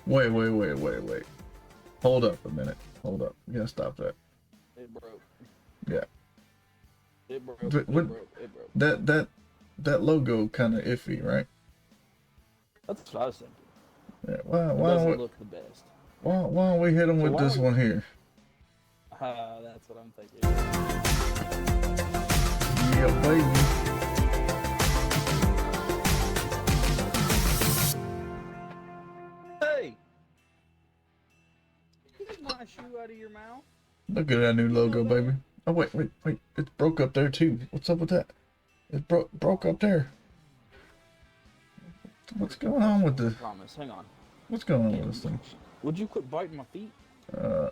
Wait. Hold up a minute. Hold up. You gotta stop that. It broke. Yeah. It broke. But what, It broke. that logo kind of iffy, right? That's what I was thinking. Yeah. It doesn't look the best. Why don't we hit them with this one here? That's what I'm thinking. Yeah, baby. Hey! Get my shoe out of your mouth. Look at that new logo, baby. Oh, wait. It's broke up there, too. What's up with that? It broke up there. What's going on with this? Promise. Hang on. What's going on with this thing? Would you quit biting my feet? No,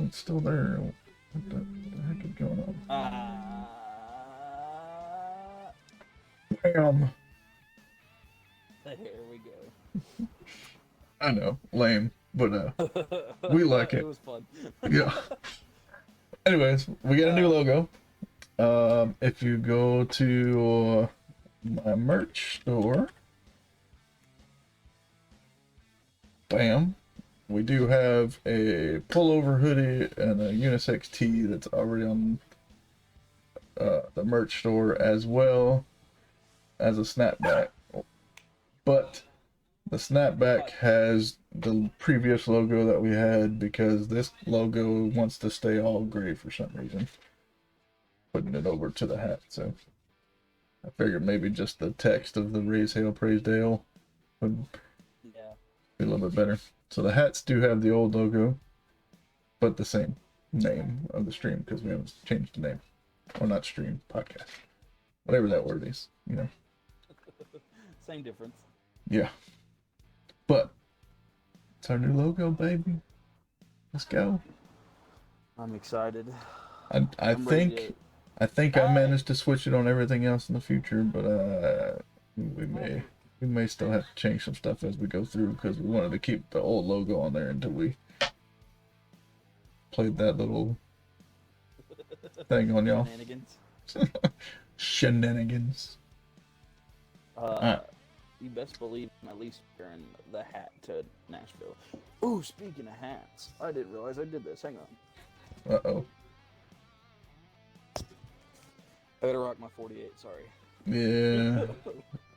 it's still there. What the heck is going on? Bam. There we go. I know, lame, but we like it. It was fun. Yeah. Anyways, we got a new logo. If you go to my merch store, bam, we do have a pullover hoodie and a unisex tee that's already on the merch store, as well as a snapback. But the snapback has the previous logo that we had, because this logo wants to stay all gray for some reason. Putting it over to the hat, so I figured maybe just the text of the Raise Hale, Praise Dale would be a little bit better. So the hats do have the old logo, but the same name of the stream, because we haven't changed the name. Or not stream, podcast. Whatever that word is, you know. Same difference. Yeah. But it's our new logo, baby. Let's go. I'm excited. I think I managed to switch it on everything else in the future, but we may still have to change some stuff as we go through, because we wanted to keep the old logo on there until we played that little thing on y'all. Shenanigans. You best believe I'm at least wearing the hat to Nashville. Ooh, speaking of hats, I didn't realize I did this. Hang on. Uh-oh. I gotta rock my 48, sorry. Yeah.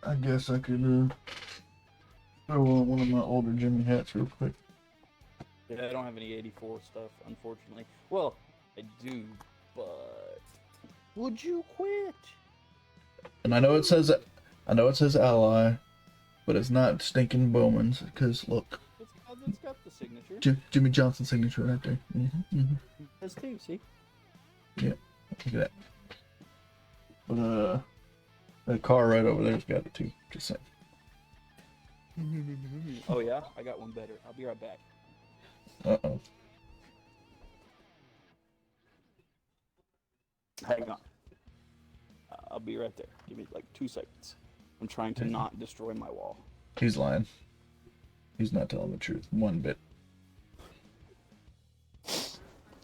I guess I could throw on one of my older Jimmy hats real quick. Yeah, I don't have any 84 stuff, unfortunately. Well, I do, but would you quit? And I know it says Ally, but it's not stinking Bowman's, because look. It's got the signature. Jimmy Johnson's signature right there. That's too, see? Yeah, look at that. But the car right over there's got it too. Just saying. Oh yeah, I got one better. I'll be right back. Uh-oh. Hang on. I'll be right there. Give me like 2 seconds. I'm trying to not destroy my wall. He's lying. He's not telling the truth one bit.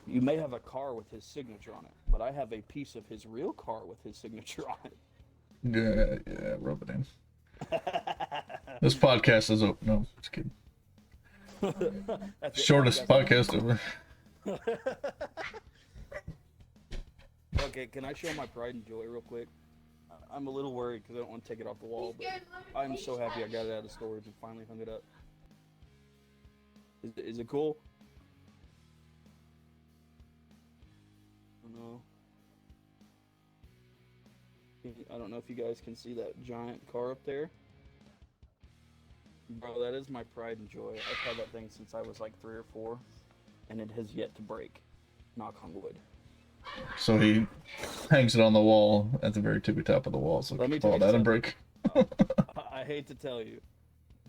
You may have a car with his signature on it, but I have a piece of his real car with his signature on it. Yeah, rub it in. This podcast is open. No, just kidding. Shortest podcast ever. Okay, can I show my pride and joy real quick? I'm a little worried because I don't want to take it off the wall, but I'm so happy I got it out of storage and finally hung it up. Is it cool? No. I don't know if you guys can see that giant car up there. Bro, that is my pride and joy. I've had that thing since I was like 3 or 4, and it has yet to break. Knock on wood. So he hangs it on the wall at the very tippy top of the wall, so Let me fall tell you down and break. I hate to tell you,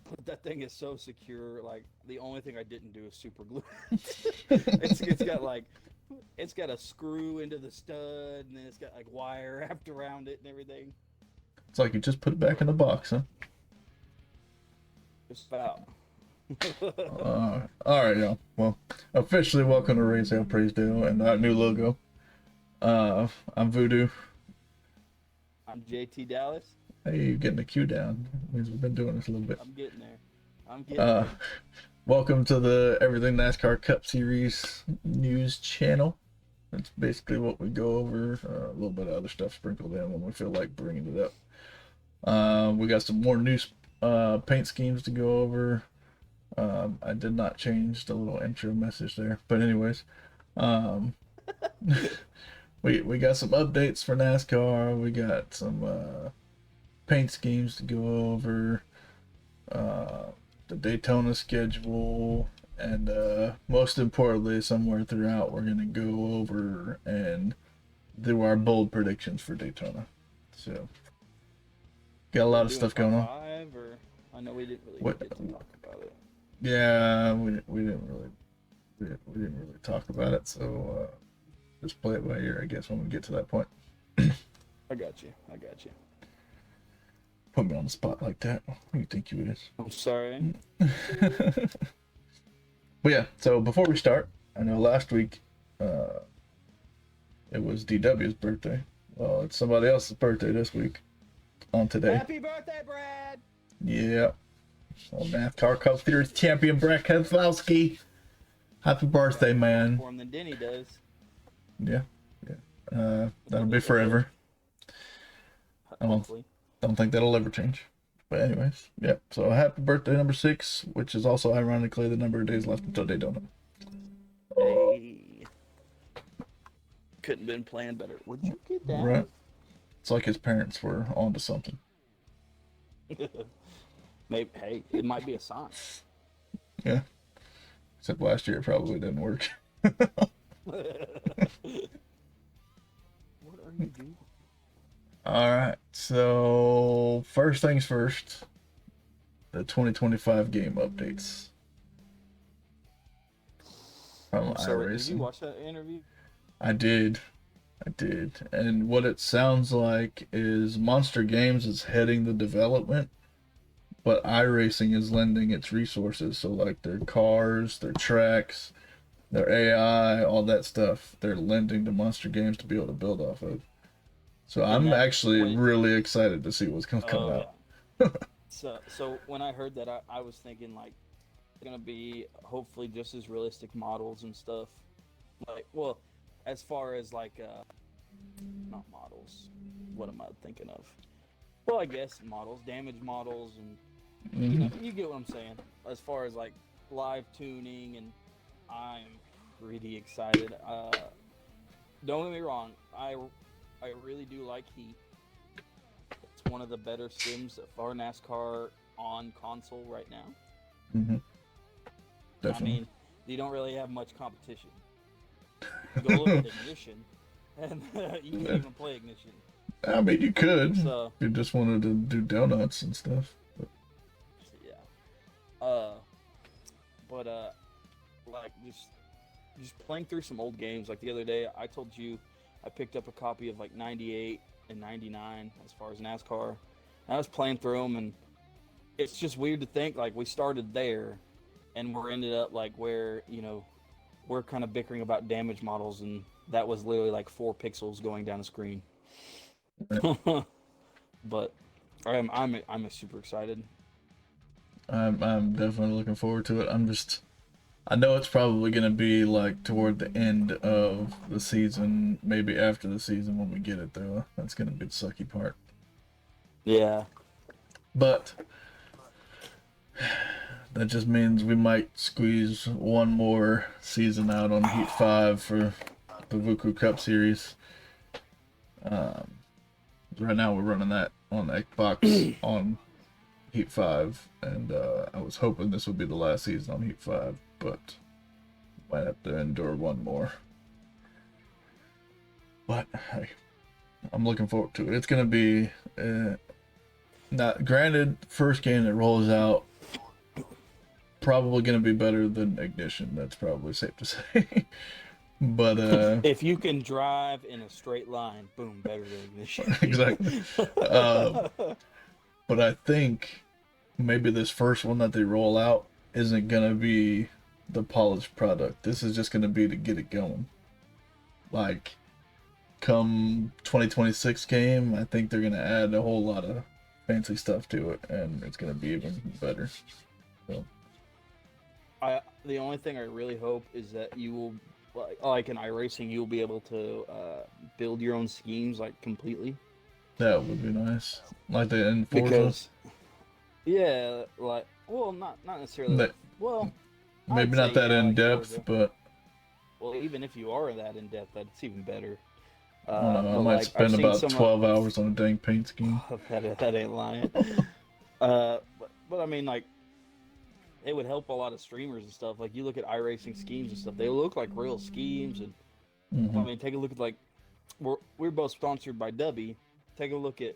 but that thing is so secure. Like, the only thing I didn't do is super glue. It's got like, it's got a screw into the stud, and then it's got like wire wrapped around it and everything. It's like you just put it back in the box, huh? Just about. Alright, y'all. Well, officially welcome to Raise Hale, Praise Dale, and our new logo. I'm Voodoo. I'm JT Dallas. Hey, you're getting the cue down. Means we've been doing this a little bit. I'm getting there. I'm getting Uh, there. Welcome to the Everything NASCAR Cup Series news channel. That's basically what we go over. A little bit of other stuff sprinkled in when we feel like bringing it up. We got some more new paint schemes to go over. I did not change the little intro message there, but anyways, um, we got some updates for NASCAR. We got some paint schemes to go over. The Daytona schedule, and most importantly, somewhere throughout, we're going to go over and do our bold predictions for Daytona. So, got a lot of stuff going on. Five, or I know we didn't really get to talk about it. Yeah, we didn't really talk about it. So, just play it by ear, I guess, when we get to that point. I got you. Put me on the spot like that. Who do you think you is? I'm sorry. But yeah, so before we start, I know last week it was DW's birthday. Well, it's somebody else's birthday this week on today. Happy birthday, Brad! Yeah. So NASCAR Cup Series champion Brad Keselowski. Happy birthday, man. More than Denny does. Yeah. That'll be forever. Hopefully. I don't think that'll ever change. But anyways, yeah. So happy birthday number 6, which is also ironically the number of days left until Daytona. Hey. Couldn't been planned better. Would you get that? Right. It's like his parents were onto something. Maybe. Hey, it might be a sign. Yeah. Except last year it probably didn't work. What are you doing? Alright, so first things first, the 2025 game updates. From So, did you watch that interview? I did. And what it sounds like is Monster Games is heading the development, but iRacing is lending its resources. So like their cars, their tracks, their AI, all that stuff, they're lending to Monster Games to be able to build off of. So I'm actually really excited to see what's coming out. Yeah. so when I heard that, I was thinking like it's gonna be hopefully just as realistic models and stuff. Like, well, as far as like not models. What am I thinking of? Well, I guess models, damage models, and you know, you get what I'm saying. As far as like live tuning, and I'm pretty excited. Don't get me wrong, I really do like Heat. It's one of the better sims for NASCAR on console right now. Definitely. I mean, you don't really have much competition. Go look at Ignition, and you can't even play Ignition. I mean, you could. So, if you just wanted to do donuts and stuff. But. Yeah. Like just playing through some old games. Like the other day, I told you I picked up a copy of like 98 and 99 as far as NASCAR. And I was playing through them, and it's just weird to think like we started there, and we're ended up like where, you know, we're kind of bickering about damage models, and that was literally like 4 pixels going down the screen. Right. But I'm super excited. I'm definitely looking forward to it. I know it's probably going to be like toward the end of the season, maybe after the season when we get it though. That's going to be the sucky part. Yeah. But that just means we might squeeze one more season out on Heat 5 for the VOODEUX Cup Series. Right now we're running that on Xbox on Heat 5, and I was hoping this would be the last season on Heat 5, but might have to endure one more. But hey, I'm looking forward to it. It's going to be, not granted, first game that rolls out, probably going to be better than Ignition. That's probably safe to say. But if you can drive in a straight line, boom, better than Ignition. Exactly. But I think maybe this first one that they roll out isn't gonna be the polished product. This is just gonna be to get it going. Like, come 2026 game, I think they're gonna add a whole lot of fancy stuff to it, and it's gonna be even better. So The only thing I really hope is that you will, like in iRacing, you'll be able to build your own schemes like completely. That would be nice. Like the in Forza. Because yeah, like well, not necessarily. That, Well, maybe I'd not say, that yeah, in like depth, Forza. but Well, even if you are that in depth, that's even better. I don't know. I But might like I've spend seen about some 12 hours on a dang paint scheme. that ain't lying. But I mean, like, it would help a lot of streamers and stuff. Like, you look at iRacing schemes and stuff; they look like real schemes. And I Hmm. mean, take a look at like we're both sponsored by Dubby. Take a look at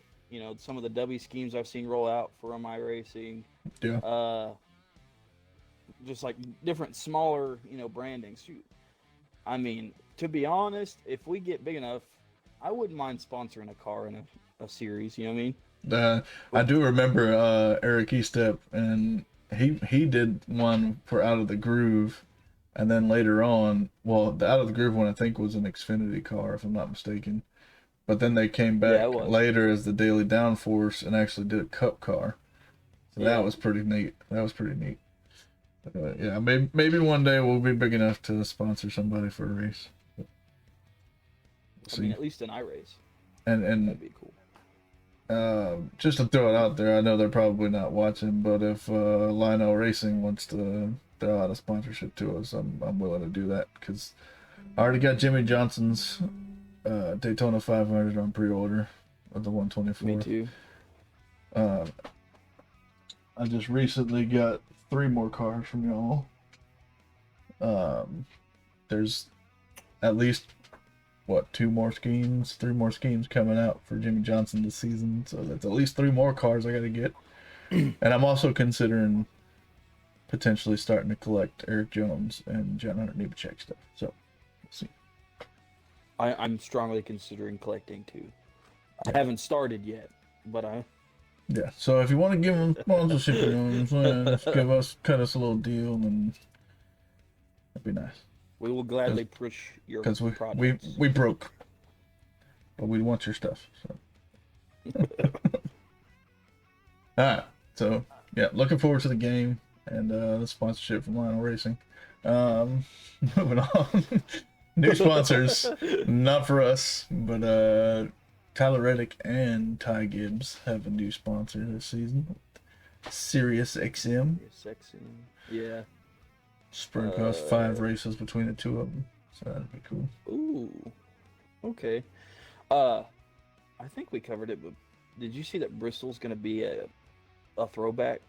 some of the Dubby schemes I've seen roll out from iRacing. Yeah. Uh, just like different smaller brandings. Shoot, I mean, to be honest, if we get big enough, I wouldn't mind sponsoring a car in a series. You know what I mean? I do remember Eric Estep, and he did one for Out of the Groove, and then later on, well, the Out of the Groove one I think was an Xfinity car, if I'm not mistaken. But then they came Yeah, it back was. later as the Daily Downforce and actually did a Cup car. So Yeah. that was pretty neat. That was pretty neat. Yeah, maybe one day we'll be big enough to sponsor somebody for a race. We'll I mean, see. at least an iRace. And That'd be cool. just to throw it out there, I know they're probably not watching, but if Lionel Racing wants to throw out a sponsorship to us, I'm willing to do that because I already got Jimmy Johnson's Daytona 500 on pre-order of the 124. Me too. Uh, I just recently got 3 more cars from y'all. There's at least what 3 more schemes coming out for Jimmy Johnson this season, so that's at least 3 more cars I gotta get. And I'm also considering potentially starting to collect Eric Jones and John Hunter Nemechek stuff. So we'll see. I'm strongly considering collecting too. I haven't started yet, but Yeah. So if you want to give them sponsorship, just cut us a little deal, and that'd be nice. we will gladly push your Because products. we broke, but we want your stuff. So. All right. So yeah, looking forward to the game and the sponsorship from Lionel Racing. Moving on. New sponsors, not for us, but Tyler Reddick and Ty Gibbs have a new sponsor this season. SiriusXM. Sexy. Yeah. Sprint across 5 races between the 2 of them, so that'd be cool. Ooh. Okay. I think we covered it, but did you see that Bristol's going to be a throwback?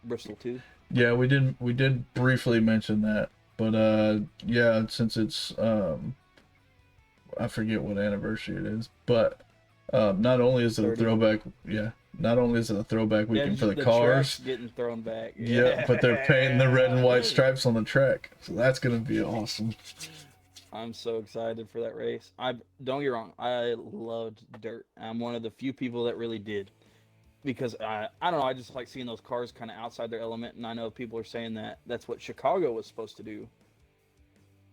Bristol 2? Yeah, we did briefly mention that, but yeah, since it's I forget what anniversary it is, but not only is it 30. a throwback, not only is it a throwback weekend for the cars, track's getting thrown back. yeah, but they're painting the red and white stripes on the track, so that's gonna be awesome. I'm so excited for that race. Don't get me wrong, I loved dirt. I'm one of the few people that really did. Because I don't know, I just like seeing those cars kind of outside their element, and I know people are saying that that's what Chicago was supposed to do.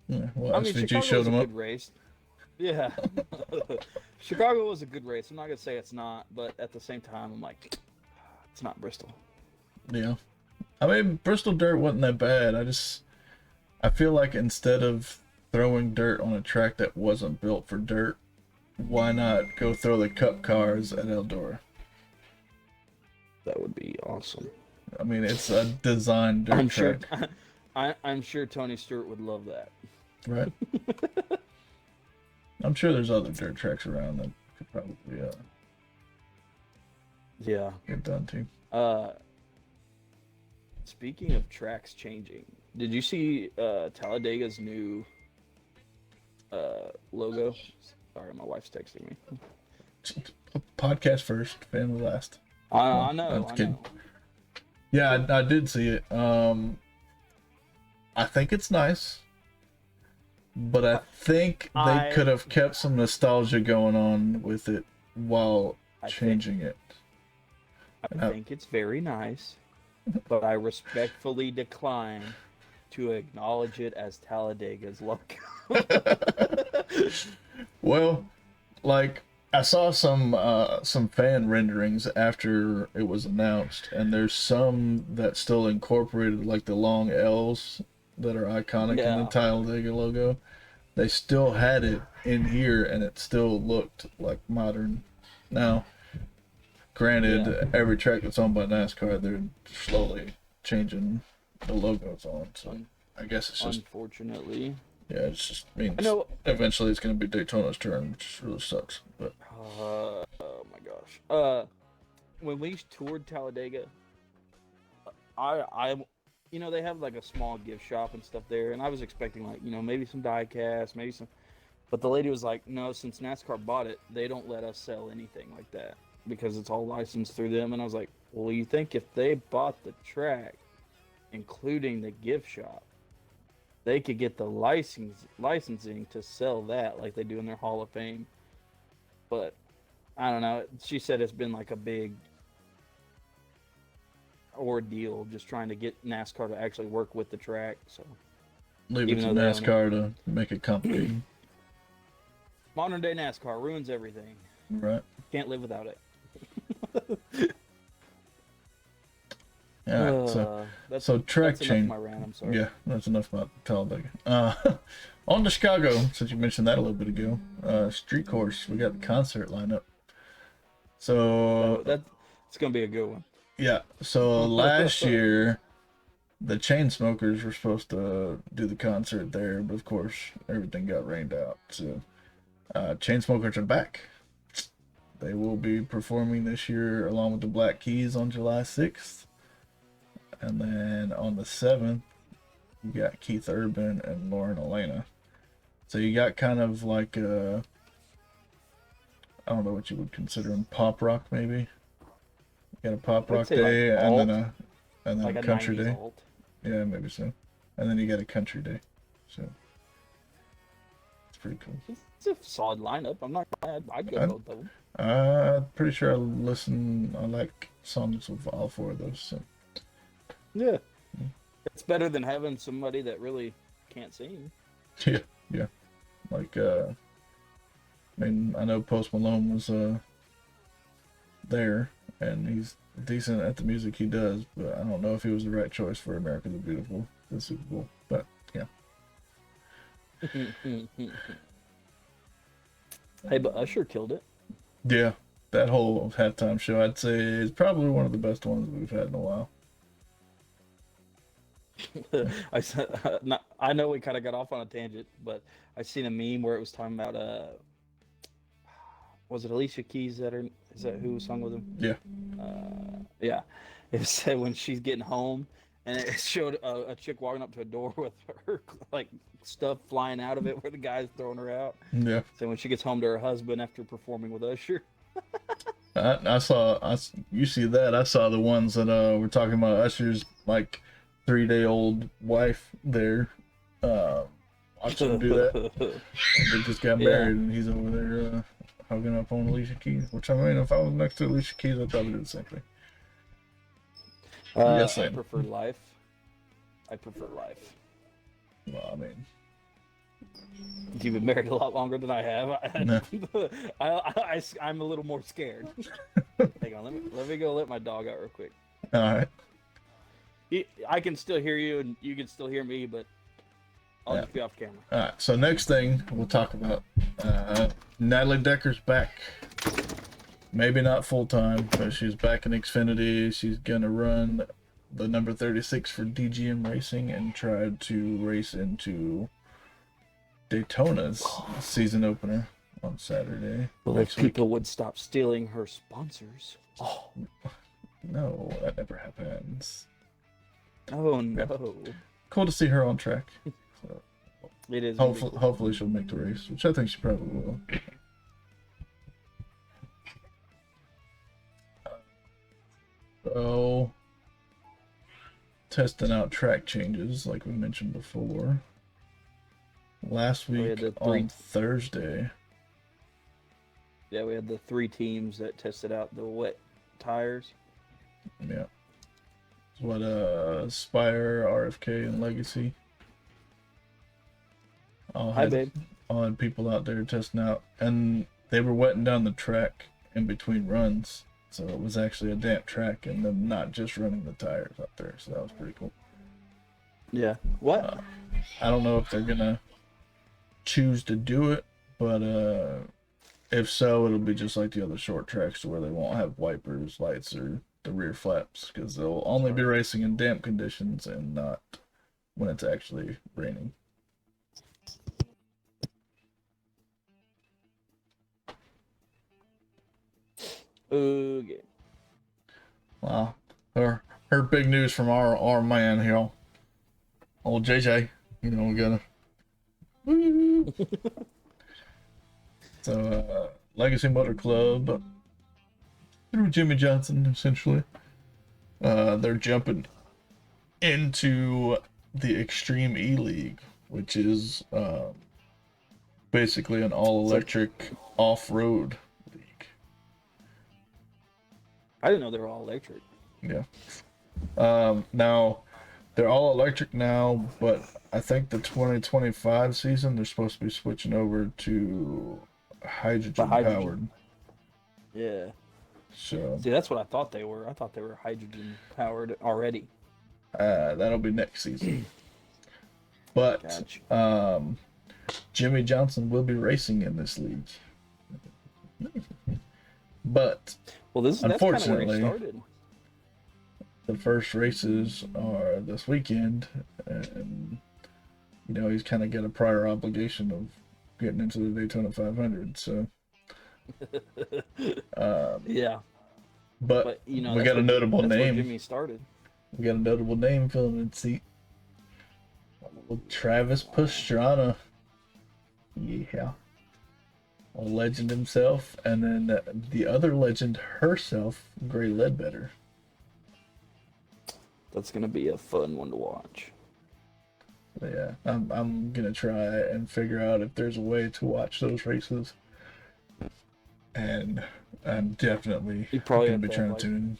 Yeah, well, I mean, SVG Chicago showed was a them up. good race. Yeah. Chicago was a good race. I'm not going to say it's not, but at the same time, I'm like, it's not Bristol. Yeah, I mean Bristol dirt wasn't that bad. I feel like instead of throwing dirt on a track that wasn't built for dirt, why not go throw the Cup cars at Eldora? That would be awesome. I mean, it's a designed dirt track. I'm sure Tony Stewart would love that. Right. I'm sure there's other dirt tracks around that could probably Yeah. get done too. Speaking of tracks changing, did you see Talladega's new logo? Sorry, my wife's texting me. Podcast first, family last. I know. I'm kidding. Yeah, I did see it. I think it's nice, but I think they could have kept some nostalgia going on with it while changing it. I think it's very nice, but I respectfully decline to acknowledge it as Talladega's logo. Well, like, I saw some fan renderings after it was announced, and there's some that still incorporated like the long L's that are iconic in the Yeah, Talladega logo. They still had it in here, and it still looked like modern. Now, granted, yeah. every track that's owned by NASCAR, they're slowly changing the logos on. So Un- I guess it's just Unfortunately, it just I means know. eventually it's going to be Daytona's turn, which really sucks. But Oh my gosh. When we toured Talladega, I, they have like a small gift shop and stuff there, and I was expecting like, maybe some die cast, maybe some. But the lady was like, no, since NASCAR bought it, they don't let us sell anything like that because it's all licensed through them. And I was like, well, you think if they bought the track, including the gift shop, they could get the licensing to sell that like they do in their Hall of Fame. But I don't know. She said it's been like a big ordeal just trying to get NASCAR to actually work with the track. So leave it even to though they own it, NASCAR to make it complicated. modern day NASCAR ruins everything. Right. Can't live without it. Yeah. So track that's enough of change. my rant. I'm sorry. Yeah, that's enough about Talladega. On to Chicago, since you mentioned that a little bit ago. Street course, we got the concert lineup. So It's gonna be a good one. yeah, so last year the Chainsmokers were supposed to do the concert there, but of course everything got rained out. So Chainsmokers are back. They will be performing this year along with the Black Keys on July 6th. And then on the 7th, you got Keith Urban and Lauren Elena. So you got kind of like I don't know what you would consider them, pop rock maybe. You got a pop rock day, like and then like a a country 90s day. alt. Yeah, maybe so. And then you got a country day. So it's pretty cool. It's a solid lineup. I'm not mad. I'd go both of them. I'm pretty sure I like songs of all four of those. So Yeah. It's better than having somebody that really can't sing. yeah. Like I mean, I know Post Malone was there, and he's decent at the music he does, but I don't know if he was the right choice for America the Beautiful, the Super Bowl. But yeah. Hey, but Usher killed it. Yeah, that whole halftime show, I'd say, is probably one of the best ones we've had in a while. I know we kind of got off on a tangent, but I seen a meme where it was talking about was it Alicia Keys is that who sung with him? Yeah. Yeah. It said when she's getting home, and it showed a chick walking up to a door with her like stuff flying out of it where the guy's throwing her out. Yeah. So when she gets home to her husband after performing with Usher. You see that? I saw the ones that were talking about Usher's like 3-day-old wife there. Watch him do that. They just got married, and he's over there hugging up on Alicia Keys. Which, I mean, if I was next to Alicia Keys, I'd probably do the same thing. I prefer life. Well, I mean, you've been married a lot longer than I have. No. I'm a little more scared. Hang on, let me go let my dog out real quick. all right. I can still hear you, and you can still hear me, but I'll just be off camera. All right. So next thing we'll talk about, Natalie Decker's back. Maybe not full time, but she's back in Xfinity. She's gonna run the number 36 for DGM Racing and try to race into Daytona's season opener on Saturday. Well, if people would stop stealing her sponsors. Oh no, that never happens. Oh no! Cool to see her on track. So It is. hopefully she'll make the race, which I think she probably will. So, testing out track changes, like we mentioned before. Last week on Thursday. Yeah, we had the 3 teams that tested out the wet tires. Yeah. What Spire, RFK, and Legacy. Hi, babe. All had people out there testing out, and they were wetting down the track in between runs, so it was actually a damp track, and them not just running the tires out there. So that was pretty cool. Yeah. What? I don't know if they're gonna choose to do it, but if so, it'll be just like the other short tracks, to where they won't have wipers, lights, or the rear flaps, because they'll only be racing in damp conditions and not when it's actually raining. Okay. Wow. Heard big news from our man here, old JJ. You know, we're gonna. So, Legacy Motor Club, through Jimmy Johnson, essentially, they're jumping into the Extreme E League, which is basically an all-electric off-road league. I didn't know they were all electric. Yeah. Now, they're all electric now, but I think the 2025 season, they're supposed to be switching over to hydrogen powered. Yeah. So, see, that's what I thought they were. I thought they were hydrogen powered already. that'll be next season. But Gotcha. Jimmy Johnson will be racing in this league. But well, that's unfortunately, kind of where it started. The first races are this weekend, and you know, he's kind of got a prior obligation of getting into the Daytona 500. So, yeah. But you know, we got a notable name. Where Jimmy started. We got a notable name filling in seat. Travis Pastrana. Yeah. A legend himself, and then the other legend herself, Gray Ledbetter. That's gonna be a fun one to watch. Yeah, I'm gonna try and figure out if there's a way to watch those races, and I'm definitely gonna be trying to tune in.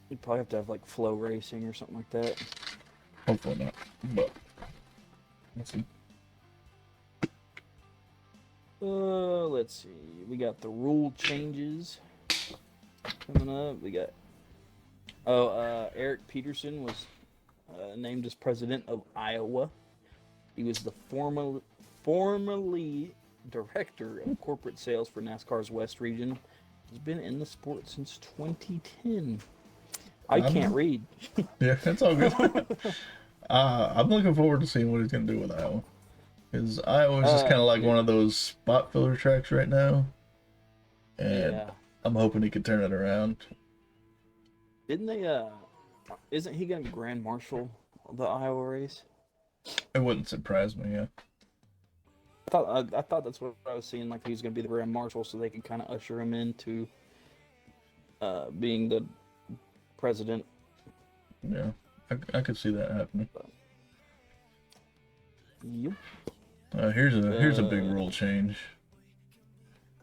You'd probably have to have like flow racing or something like that. Hopefully not, but let's see. Let's see. We got the rule changes coming up. We got Eric Peterson was named as president of Iowa. He was the formerly director of corporate sales for NASCAR's West region. He's been in the sport since 2010. I can't read. Yeah, that's all good. I'm looking forward to seeing what he's gonna do with Iowa. Because Iowa's just kind of like one of those spot filler tracks right now. And yeah. I'm hoping he can turn it around. Didn't they, isn't he going to be Grand Marshal of the Iowa race? It wouldn't surprise me, yeah. I thought that's what I was seeing, like he was going to be the Grand Marshal so they could kind of usher him into being the president. Yeah, I could see that happening. Yep. Here's a big rule change.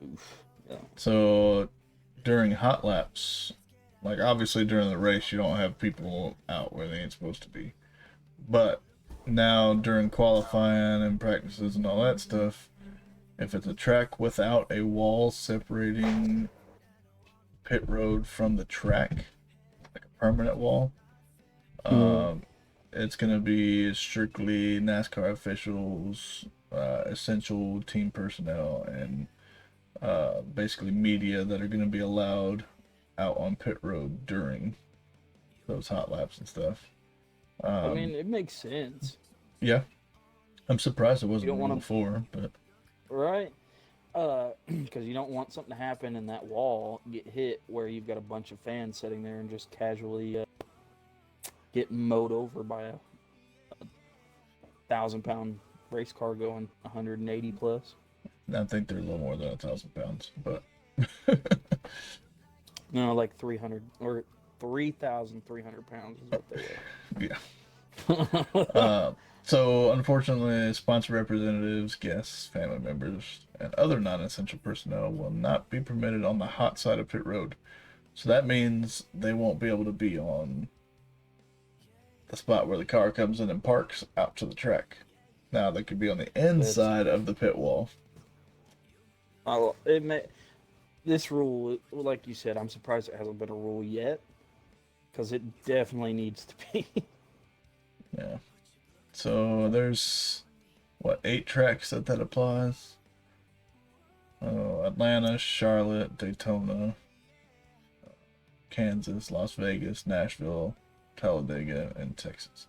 Oof. Yeah. So during hot laps, like obviously during the race you don't have people out where they ain't supposed to be, but now during qualifying and practices and all that stuff, if it's a track without a wall separating pit road from the track, like a permanent wall, it's gonna be strictly NASCAR officials, essential team personnel, and basically media that are gonna be allowed out on pit road during those hot laps and stuff. I mean, it makes sense. Yeah, I'm surprised it wasn't before, but right, because you don't want something to happen and that wall get hit where you've got a bunch of fans sitting there and just casually get mowed over by a 1,000-pound race car going 180 plus. I think they're a little more than 1,000 pounds, but no, like 300 or 3,300 pounds is what they were. Yeah. So unfortunately, sponsor representatives, guests, family members, and other non-essential personnel will not be permitted on the hot side of pit road. So that means they won't be able to be on the spot where the car comes in and parks out to the track. Now they could be on the inside of the pit wall. It may, this rule, like you said, I'm surprised it hasn't been a rule yet, because it definitely needs to be. Yeah. So there's, what, 8 tracks that applies? Atlanta, Charlotte, Daytona, Kansas, Las Vegas, Nashville, Talladega, and Texas.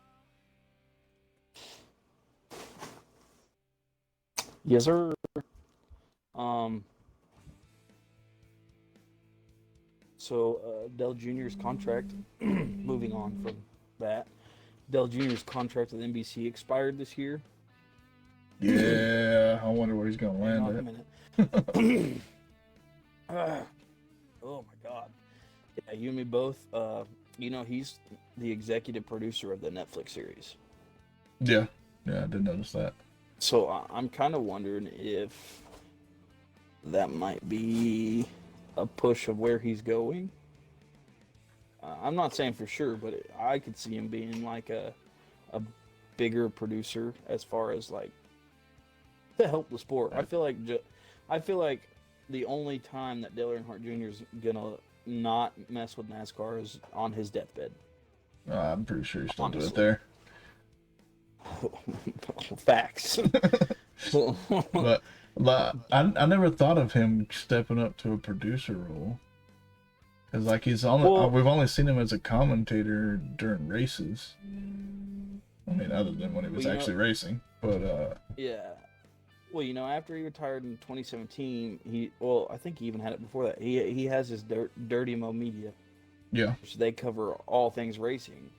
Yes, sir. So Dell Jr.'s contract, moving on from that, Dell Jr.'s contract with NBC expired this year. Yeah, I wonder where he's going to Hang land on at. a minute. Oh my God. Yeah, you and me both. He's the executive producer of the Netflix series. Yeah, I did notice that. So I'm kind of wondering if that might be a push of where he's going. I'm not saying for sure, but I could see him being like a bigger producer as far as like to help the sport. I feel like the only time that Dale Earnhardt Jr. is gonna not mess with NASCAR is on his deathbed. I'm pretty sure he's still doing it Honestly. there. Facts. But I never thought of him stepping up to a producer role. Because, like, we've only seen him as a commentator during races. I mean, other than when he was actually racing. But, yeah. Well, after he retired in 2017, I think he even had it before that. He has his Dirty Mo Media. Yeah. Which they cover all things racing.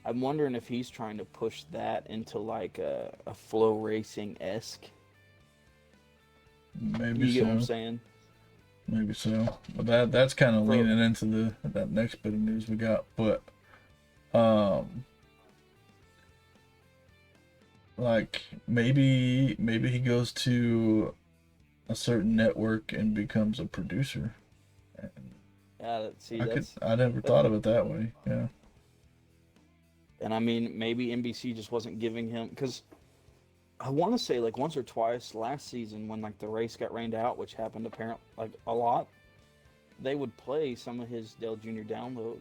I'm wondering if he's trying to push that into like a flow racing-esque. Maybe you get what I'm saying? Maybe so. But that's kind of leaning into that next bit of news we got. But, like, maybe he goes to a certain network and becomes a producer. Yeah, I never thought of it that way. Yeah. And I mean, maybe NBC just wasn't giving him, because I want to say like once or twice last season when like the race got rained out, which happened apparently like a lot, they would play some of his Dale Jr. download.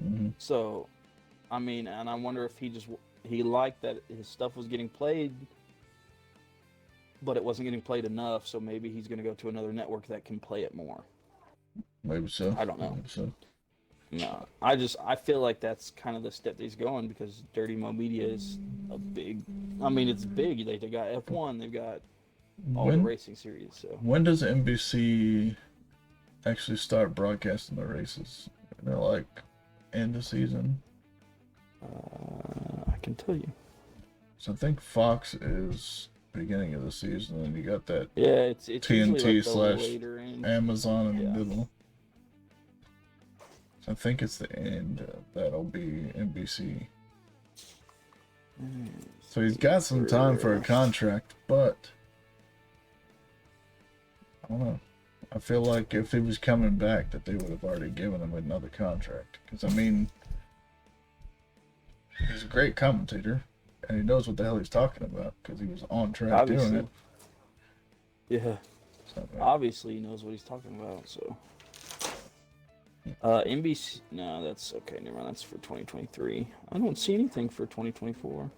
Mm-hmm. So, I mean, and I wonder if he liked that his stuff was getting played, but it wasn't getting played enough. So maybe he's going to go to another network that can play it more. Maybe so. I don't know. Maybe so. No, I feel like that's kind of the step that he's going, because Dirty Mo Media is it's big. They got F1, they've got all the racing series. So when does NBC actually start broadcasting the races? They're like end of season. I can tell you. So I think Fox is beginning of the season, and you got that. Yeah, it's TNT / Amazon in the middle. I think it's the end. That'll be NBC. So he's got some time for a contract, but I don't know. I feel like if he was coming back, that they would have already given him another contract. Because, I mean, he's a great commentator, and he knows what the hell he's talking about, because he was on track doing it. Yeah. So, obviously, he knows what he's talking about, so... NBC, no, that's okay. Never mind. That's for 2023. I don't see anything for 2024.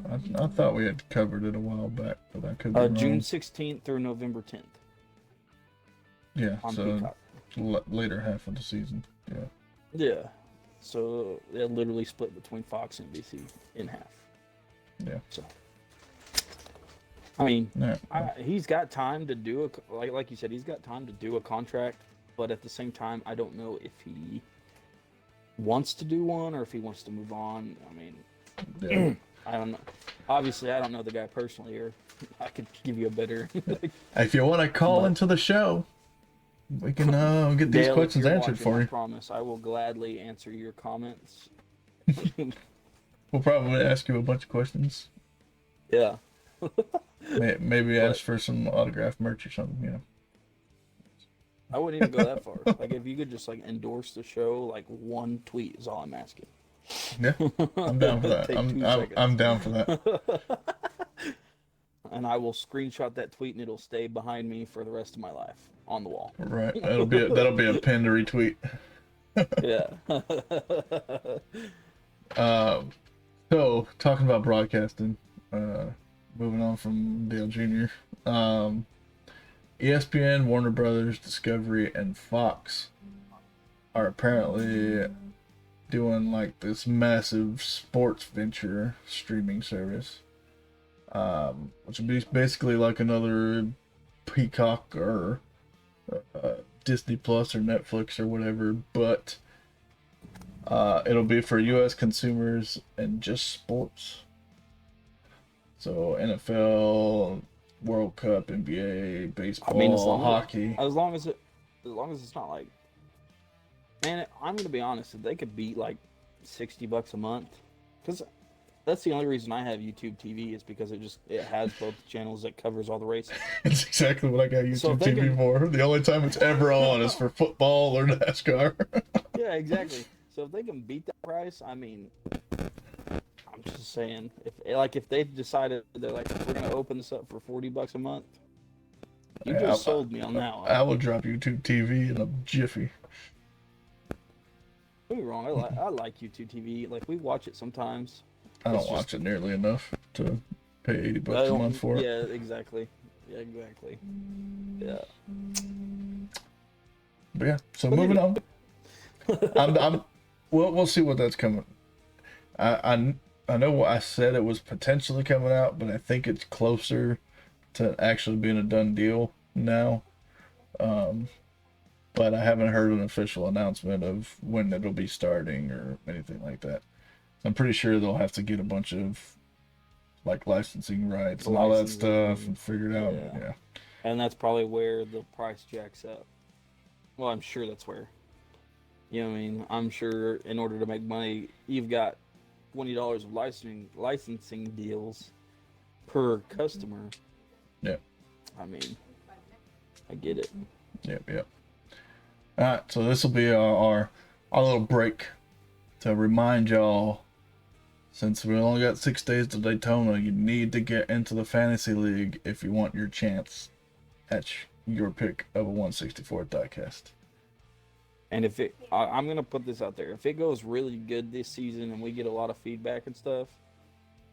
I thought we had covered it a while back, but I could be wrong. June 16th through November 10th. Yeah, so later half of the season. Yeah. Yeah. So they'll literally split between Fox and NBC in half. Yeah. So. I mean, he's got time to do like you said, he's got time to do a contract, but at the same time, I don't know if he wants to do one or if he wants to move on. I mean, I don't know. Obviously, I don't know the guy personally, or I could give you a better. If you want to call into the show, we can get these questions answered for you. I promise, I will gladly answer your comments. We'll probably ask you a bunch of questions. Yeah. Maybe ask for some autographed merch or something, you know. I wouldn't even go that far. Like, if you could just like endorse the show, like one tweet is all I'm asking. Yeah, I'm down for that. I'm down for that. and I will screenshot that tweet, and it'll stay behind me for the rest of my life on the wall. Right. That'll be a pin to retweet. Yeah. So talking about broadcasting, moving on from Dale Jr. ESPN, Warner Brothers, Discovery, and Fox are apparently doing like this massive sports venture streaming service, which would be basically like another Peacock or Disney Plus or Netflix or whatever, but it'll be for U.S. consumers and just sports. So NFL, World Cup, NBA, baseball, I mean, as long hockey. as long as it's not like, man, I'm gonna be honest. If they could beat like $60 a month, because that's the only reason I have YouTube TV is because it has both channels that covers all the races. It's exactly what I got So YouTube TV for. The only time it's ever on is for football or NASCAR. Yeah, exactly. So if they can beat that price, I mean, I'm just saying, if they decided they're like, we're gonna open this up for $40 a month, you just sold me on that one. I will drop YouTube TV in a jiffy. Don't get me wrong, I like YouTube TV. Like, we watch it sometimes. I don't watch it nearly enough to pay $80 a month for it. Yeah, exactly. Yeah, exactly. Yeah. But yeah, so moving on. We'll see what that's coming. I know I said it was potentially coming out, but I think it's closer to actually being a done deal now. But I haven't heard an official announcement of when it'll be starting or anything like that. I'm pretty sure they'll have to get a bunch of like licensing rights and all that stuff and figure it out. Yeah. And that's probably where the price jacks up. Well, I'm sure that's where. You know what I mean? I'm sure in order to make money, you've got $20 of licensing deals per customer. Yeah. I mean, I get it. Yep. All right, so this will be our little break to remind y'all, since we only got 6 days to Daytona, you need to get into the fantasy league if you want your chance at your pick of a 164th diecast. And if I'm gonna put this out there, if it goes really good this season and we get a lot of feedback and stuff,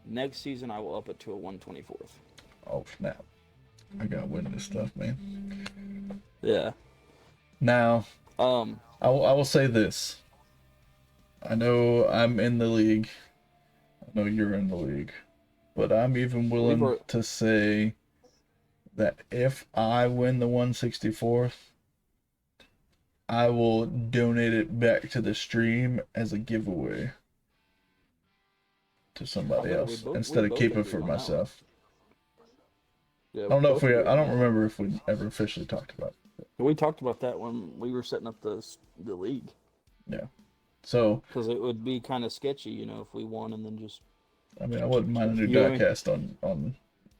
next season I will up it to a 124th. Oh snap! I gotta win this stuff, man. Yeah. Now, I will say this. I know I'm in the league. I know you're in the league, but I'm even willing to say that if I win the 164th, I will donate it back to the stream as a giveaway to somebody else instead of keep it for myself. Yeah, I don't remember if we ever officially talked about it. We talked about that when we were setting up the league. Yeah. So. Because it would be kind of sketchy, if we won and then just. I mean, I wouldn't mind a new diecast on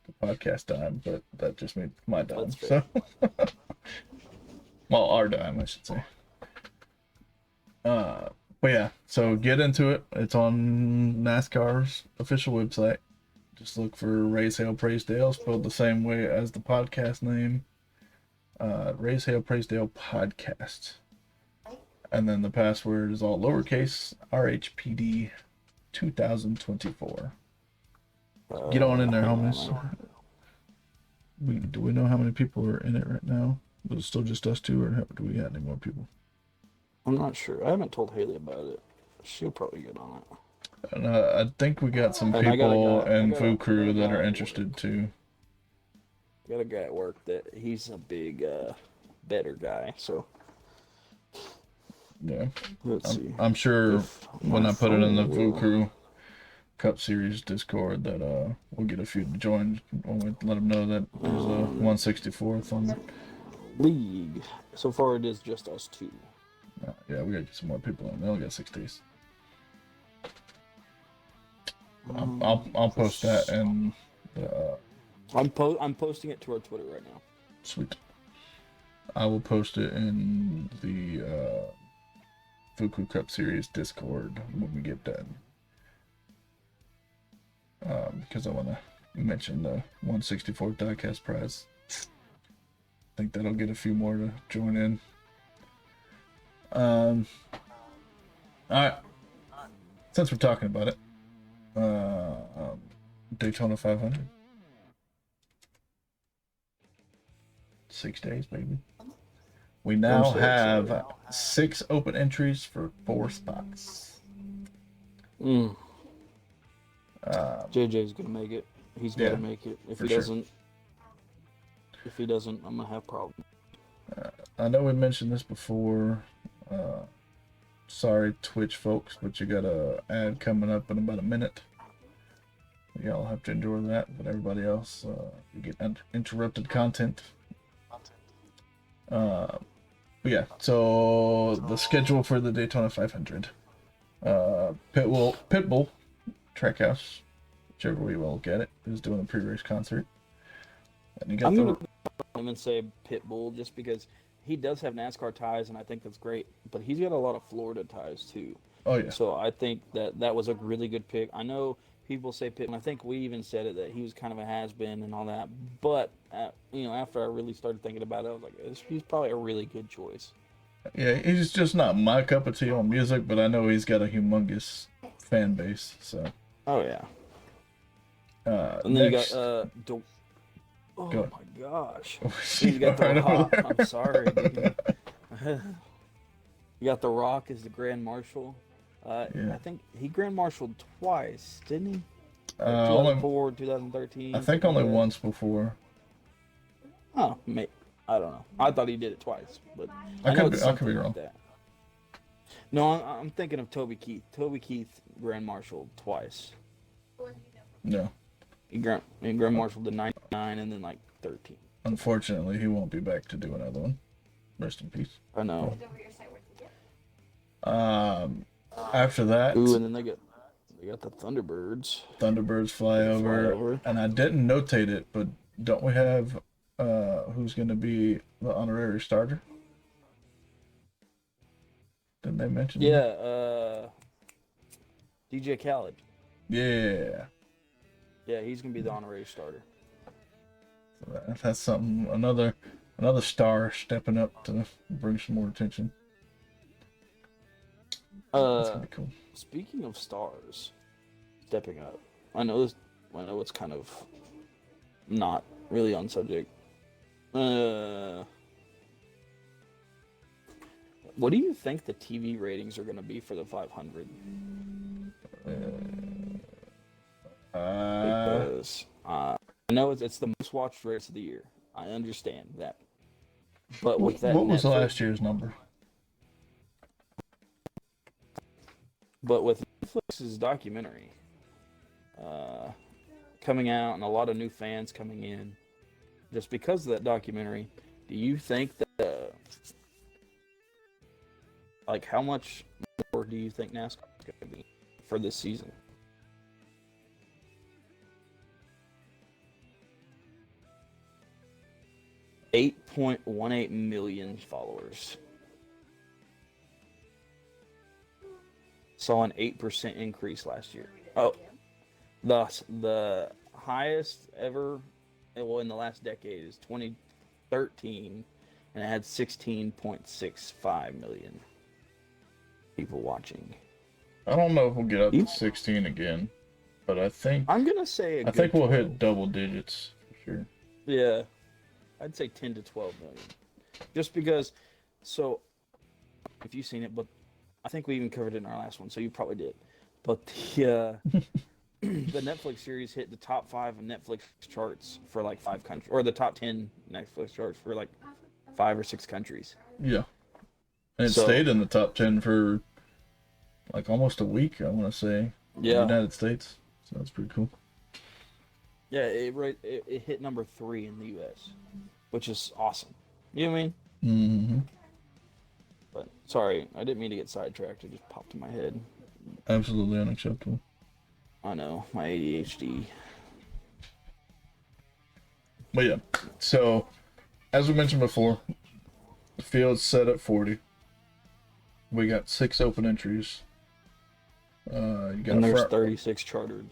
the podcast dime, but that just means my dime. So. Well, our dime, I should say. But yeah, so get into it. It's on NASCAR's official website. Just look for Raise Hale Praise Dale, spelled the same way as the podcast name. Raise Hale Praise Dale Podcast. And then the password is all lowercase, RHPD 2024. Get on in there, homies. Do we know how many people are in it right now? Is it still just us two, or do we have any more people? I'm not sure. I haven't told Haley about it. She'll probably get on it. And I think we got some people in Foo Crew that are interested too. Got a guy at work that he's a big better guy, so yeah. Let's see. I'm sure when I put it in the Foo Crew Cup Series Discord that we'll get a few to join when we let them know that there's a 164th on league. So far it is just us two. Yeah, we gotta get some more people in. They only got 6 days. I'll post that and I'm posting it to our Twitter right now. Sweet. I will post it in the Fuku Cup Series Discord when we get done. Because I want to You mentioned the 164 diecast prize. I think that'll get a few more to join in. All right. Since we're talking about it, Daytona 500. 6 days, baby. We now have 6 open entries for 4 spots. JJ's gonna make it. He's gotta make it. If he doesn't, I'm gonna have problems. I know we mentioned this before. Sorry, Twitch folks, but you got a ad coming up in about a minute. Y'all have to endure that, but everybody else, you get interrupted content. Yeah, so the schedule for the Daytona 500. Pitbull Trackhouse, whichever way you will look at it, is doing a pre-race concert. And you got I'm going to even say Pitbull just because he does have NASCAR ties, and I think that's great. But he's got a lot of Florida ties, too. Oh, yeah. So I think that was a really good pick. I know people say Pitbull, and I think we even said it, that he was kind of a has-been and all that. But, after I really started thinking about it, I was like, he's probably a really good choice. Yeah, he's just not my cup of tea on music, but I know he's got a humongous fan base, so. Oh, yeah. And then next... you got, oh, Go my gosh. You got The Rock. I'm sorry, dude. You got The Rock as the Grand Marshal. Yeah. I think he Grand Marshaled twice, didn't he? 2004, 2013. I think only once before. Oh, mate. I don't know. I thought he did it twice, but I could be wrong. Like that. No, I'm thinking of Toby Keith. Toby Keith Grand Marshal twice. No. He Grand Marshal the 99 and then like 13. Unfortunately, he won't be back to do another one. Rest in peace. I know. After that. Ooh, and then they got the Thunderbirds. Thunderbirds fly over. And I didn't notate it, but don't we have who's going to be the honorary starter? Didn't they mention that? Yeah, DJ Khaled. Yeah. Yeah, he's going to be the honorary starter. So that's something, another star stepping up to bring some more attention. That's gonna be cool. Speaking of stars stepping up, I know it's kind of not really on subject. What do you think the TV ratings are going to be for the 500? Because I know it's the most watched race of the year. I understand that. But with that, what was last year's number? But with Netflix's documentary coming out and a lot of new fans coming in, just because of that documentary, do you think that, how much more do you think NASCAR is going to be for this season? $8.18 million followers. Saw an 8% increase last year. Oh, thus the highest ever, well, in the last decade is 2013, and it had 16.65 million people watching. I don't know if we'll get up to 16 again, but I think I'm gonna say I think we'll hit double digits for sure. Yeah, I'd say 10 to 12 million, just because. So, if you've seen it, but I think we even covered it in our last one, so you probably did. But the the Netflix series hit the top 5 of Netflix charts for 5 countries, or the top 10 Netflix charts for 5 or 6 countries. Yeah, and it stayed in the top 10 for almost a week, I want to say. Yeah, in the United States, so that's pretty cool. Yeah, it hit number 3 in the U.S., which is awesome. You know what I mean? Mm-hmm. But sorry, I didn't mean to get sidetracked. It just popped in my head. Absolutely unacceptable. I know, my ADHD. But yeah, so as we mentioned before, the field's set at 40. We got 6 open entries. And there's 36 chartered.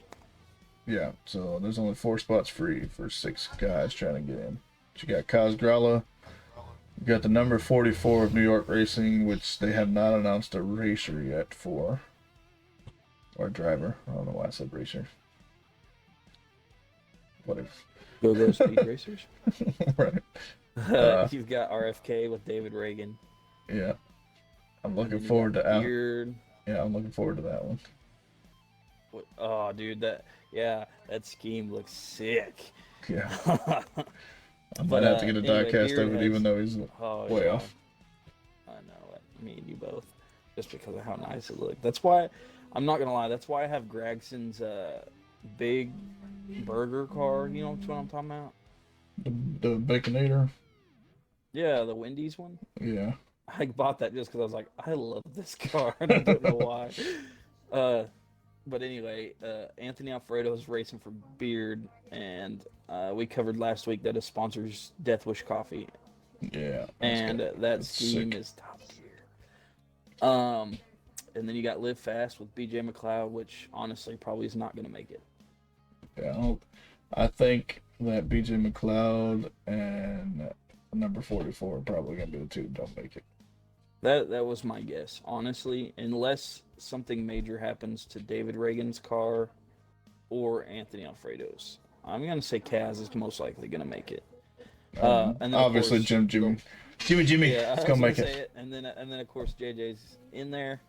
Yeah, so there's only 4 spots free for 6 guys trying to get in. But you got Kaz Gralla, you got the number 44 of New York Racing, which they have not announced a racer yet for. Or driver. I don't know why I said racer. Whatever. Go Speed Racers. Right. You've got RFK with David Reagan. Yeah. I'm looking forward to Beard. Yeah, I'm looking forward to that one. Oh, dude, that scheme looks sick. Yeah. I might have to get a diecast of it, even though he's way off. I know it. Me and you both. Just because of how nice it looked. That's why, I'm not going to lie, that's why I have Gregson's big burger car. You know what I'm talking about? The Baconator? Yeah, the Wendy's one. Yeah. I bought that just because I was like, I love this car, and I don't know why. But anyway, Anthony Alfredo's racing for Beard, and we covered last week that his sponsors Death Wish Coffee. Yeah. And that scheme is top tier. And then you got Live Fast with BJ McLeod, which honestly probably is not going to make it. Yeah, I think that BJ McLeod and number 44 are probably going to be the two that don't make it. That was my guess, honestly, unless something major happens to David Reagan's car or Anthony Alfredo's. I'm going to say Kaz is most likely going to make it. And then obviously course, Jimmy. Yeah, it's going to make it. it. And then of course JJ's in there.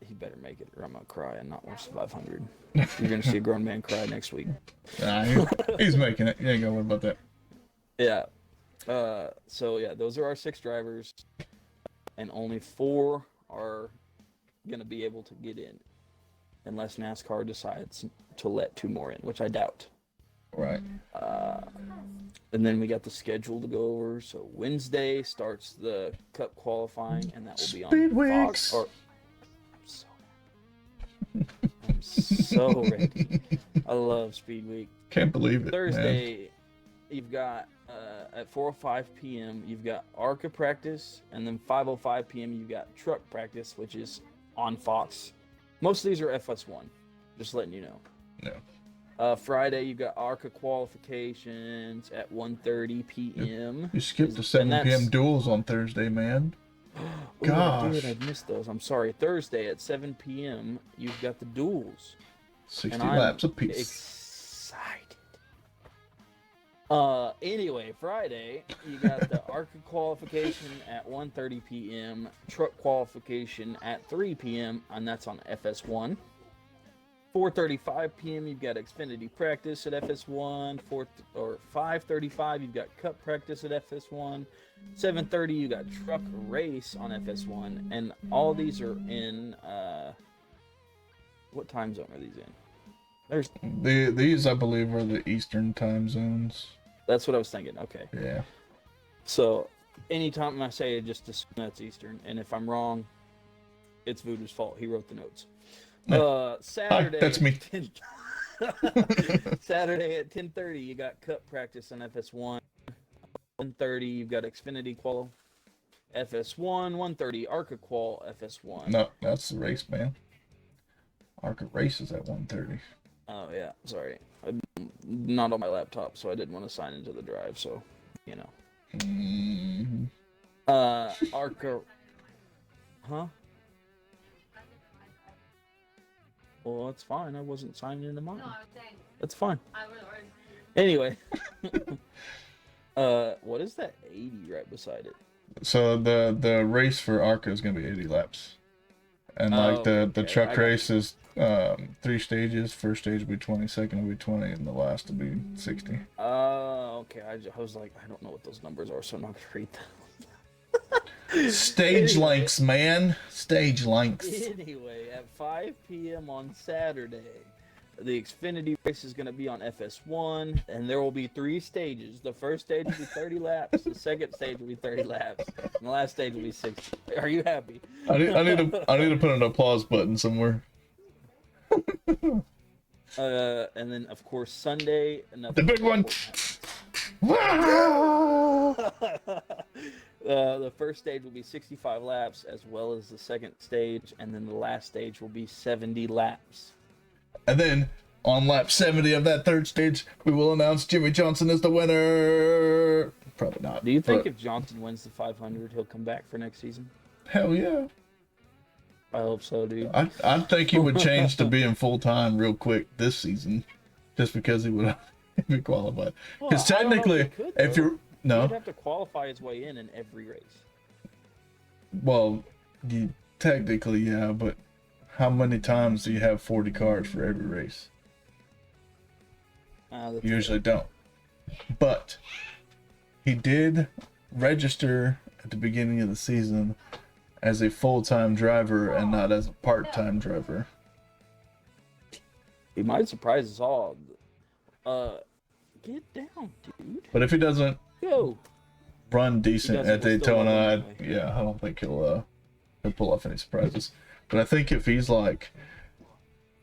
He better make it or I'm going to cry and not watch the 500. You're going to see a grown man cry next week. Nah, he's making it. You ain't going to worry about that. Yeah. So yeah, those are our 6 drivers, and only 4 are going to be able to get in, unless NASCAR decides to let 2 more in, which I doubt. Right. And then we got the schedule to go over. So Wednesday starts the Cup qualifying, and that will be on Fox. I'm so ready. I love Speed Week. Can't believe it. Thursday, man. You've got at 4:05 p.m. you've got ARCA practice, and then 5:05 p.m. you've got truck practice, which is on Fox. Most of these are FS1, just letting you know. Yeah. Friday you've got ARCA qualifications at 1:30 p.m. You skipped the 7 p.m. duels on Thursday, man. Gosh. I missed those. I'm sorry. Thursday at 7 p.m. you've got the duels. 60 laps apiece. Excited. Anyway, Friday, you got the ARCA qualification at 1:30 p.m., truck qualification at 3 p.m., and that's on FS1. 4:35 p.m., you've got Xfinity practice at FS1. 5:35, you've got Cup practice at FS1. 7:30, you got truck race on FS1, and all these are in, what time zone are these in? These, I believe, are the Eastern time zones. That's what I was thinking. Okay. Yeah. So, anytime I say it, just assume that's Eastern. And if I'm wrong, it's Voodoo's fault. He wrote the notes. Saturday. Hi, that's me. Saturday at 10:30, you got Cup practice on FS1. 1:30, you've got Xfinity Qual FS1. 1:30, ARCA Qual FS1. No, that's the race, man. ARCA race is at 1:30. Oh, yeah. Sorry. I'm not on my laptop, so I didn't want to sign into the drive, so, you know. Mm-hmm. ARCA... Huh? Well, that's fine. I wasn't signing into mine. No, I was saying. That's fine. I would already. Anyway. What is that 80 right beside it? So the race for ARCA is going to be 80 laps. And like the truck race is 3 stages. First stage will be 20, second will be 20, and the last will be 60. Okay. I was like, I don't know what those numbers are, so I'm not going to read them. Stage lengths, man. Stage lengths. Anyway, at 5 p.m. on Saturday, the Xfinity race is going to be on FS1, and there will be 3 stages. The first stage will be 30 laps, the second stage will be 30 laps, and the last stage will be 60. Are you happy? I need to put an applause button somewhere. And then of course Sunday, the big one. The first stage will be 65 laps, as well as the second stage, and then the last stage will be 70 laps. And then On lap 70 of that third stage, we will announce Jimmy Johnson is the winner. Probably not. Do you think if Johnson wins the 500, he'll come back for next season? Hell yeah. I hope so, dude. I think he would change to being full-time real quick this season, just because he would be qualified. Because technically, if you're... No. He'd have to qualify his way in every race. Well, technically, yeah, but how many times do you have 40 cars for every race? You usually don't. But he did register at the beginning of the season as a full-time driver and not as a part-time driver. He might surprise us all. Get down, dude. But if he doesn't run decent at Daytona, I don't think he'll pull off any surprises. But I think if he's like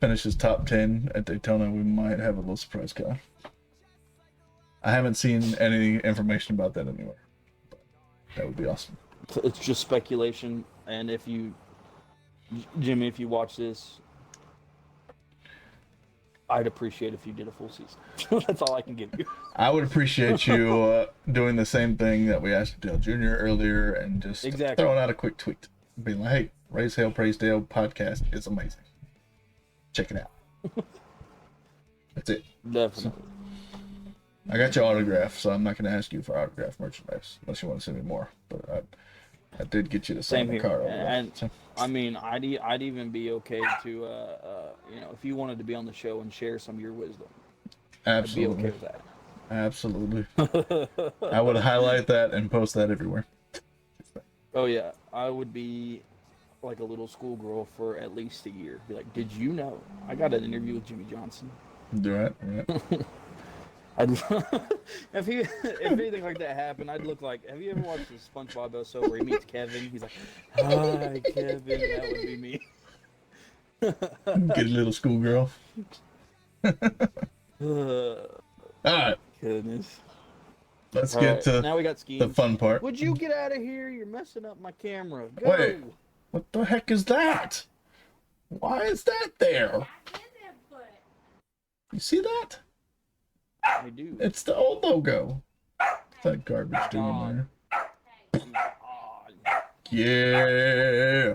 finishes top 10 at Daytona, we might have a little surprise car. I haven't seen any information about that anywhere. But that would be awesome. It's just speculation, and if you, Jimmy, if you watch this, I'd appreciate if you did a full season. That's all I can give you. I would appreciate you doing the same thing that we asked Dale Jr. earlier and just throwing out a quick tweet. Being like, hey, Raise Hale, Praise Dale podcast is amazing. Check it out. That's it. Definitely. So, I got your autograph, so I'm not going to ask you for autograph merchandise unless you want to send me more. But I did get you to sign the car. And I mean, I'd even be okay to, you know, if you wanted to be on the show and share some of your wisdom. Absolutely. I'd be okay with that. Absolutely. I would highlight that and post that everywhere. Oh yeah, I would be like a little schoolgirl for at least a year. Be like, did you know I got an interview with Jimmy Johnson? Right. If anything like that happened, I'd look like. Have you ever watched the SpongeBob episode where he meets Kevin? He's like, "Hi, Kevin." That would be me. Get a little schoolgirl. All right. Goodness. Let's get to now we got the fun part. Would you get out of here? You're messing up my camera. Go. Wait, what the heck is that? Why is that there? You see that? I do. It's the old logo. What's that garbage doing there? Yeah.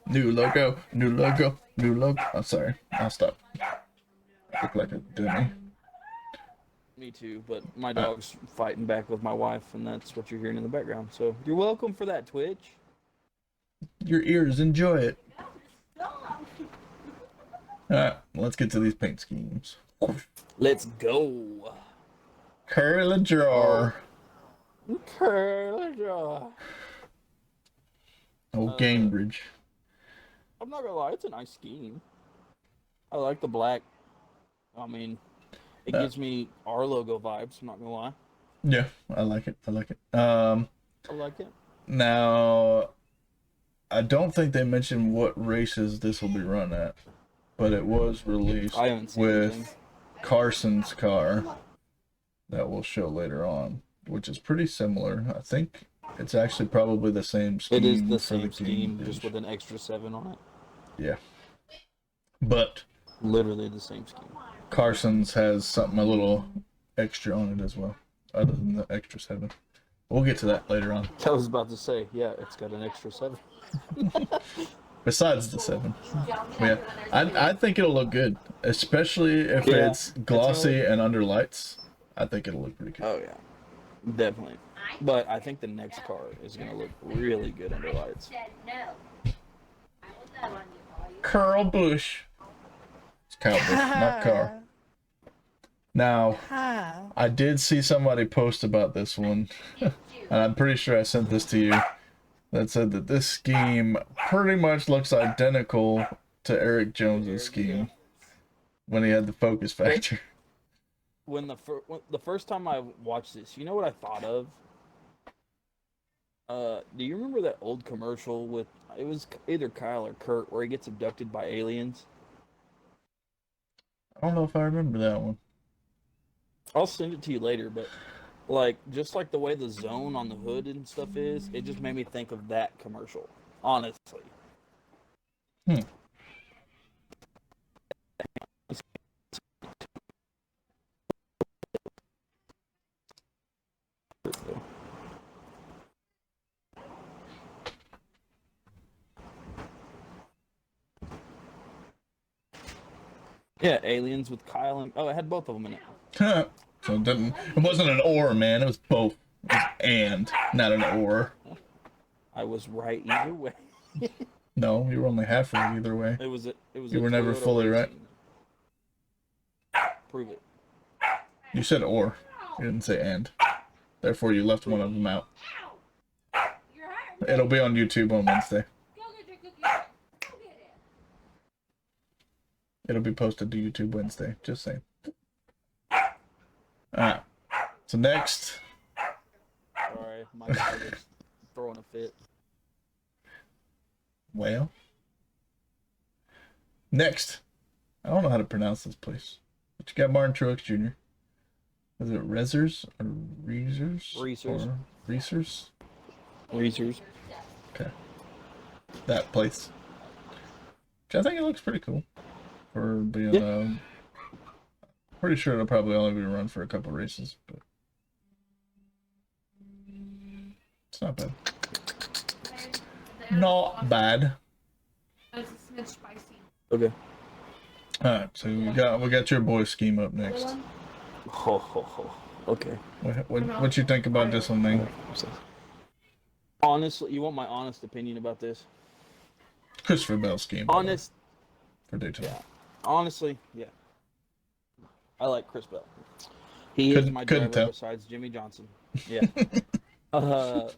New logo. New logo. New logo. I'm sorry. I'll stop. I look like a dummy. Me too, but my dog's fighting back with my wife, and that's what you're hearing in the background. So you're welcome for that, Twitch. Your ears enjoy it. Alright, let's get to these paint schemes. Let's go. Curl a jar. Curl a jar. Old Cambridge. I'm not gonna lie, it's a nice scheme. I like the black. I mean, it gives me our logo vibes, I'm not gonna lie. Yeah, I like it. I like it. I like it. Now, I don't think they mentioned what races this will be run at, but it was released with anything. Carson's car that we'll show later on, which is pretty similar. I think it's actually probably the same scheme. It is the same scheme, just with an extra 7 on it. Yeah. But literally the same scheme. Carson's has something a little extra on it as well, other than the extra 7. We'll get to that later on. I was about to say, yeah, it's got an extra 7. Besides the 7. Yeah, I think it'll look good, especially if it's glossy and under lights. I think it'll look pretty good. Oh yeah, definitely. But I think the next car is gonna look really good under lights. Curl Bush. It's Kyle Busch, not Car. Now, I did see somebody post about this one, and I'm pretty sure I sent this to you, that said that this scheme pretty much looks identical to Eric Jones's scheme when he had the focus factor. When the first time I watched this, you know what I thought of? Do you remember that old commercial with, it was either Kyle or Kurt, where he gets abducted by aliens? I don't know if I remember that one. I'll send it to you later, but like, just like the way the zone on the hood and stuff is, it just made me think of that commercial, honestly. Yeah, Aliens with Kyle and it had both of them in it. So it wasn't an or, man. It was both. It was and, not an or. I was right either way. No, you were only half right either way. It was You were never fully right. Prove it. You said or. You didn't say and. Therefore, you left one of them out. It'll be on YouTube on Wednesday. It'll be posted to YouTube Wednesday. Just saying. Alright. So next. Sorry, my guy was throwing a fit. Well. Next. I don't know how to pronounce this place. But you got Martin Truex Jr. Is it Rezzers or Reezers? Reezers. Okay. That place. Which I think it looks pretty cool. For being, pretty sure it'll probably only be run for a couple races, but it's not bad. Not bad. Okay. Alright, so we got your boy scheme up next. Okay. What you think about this one, man? Honestly, you want my honest opinion about this? Christopher Bell scheme. Honest. For Daytona. Yeah. Honestly, yeah. I like Chris Bell. He is my driver besides Jimmy Johnson. Yeah. To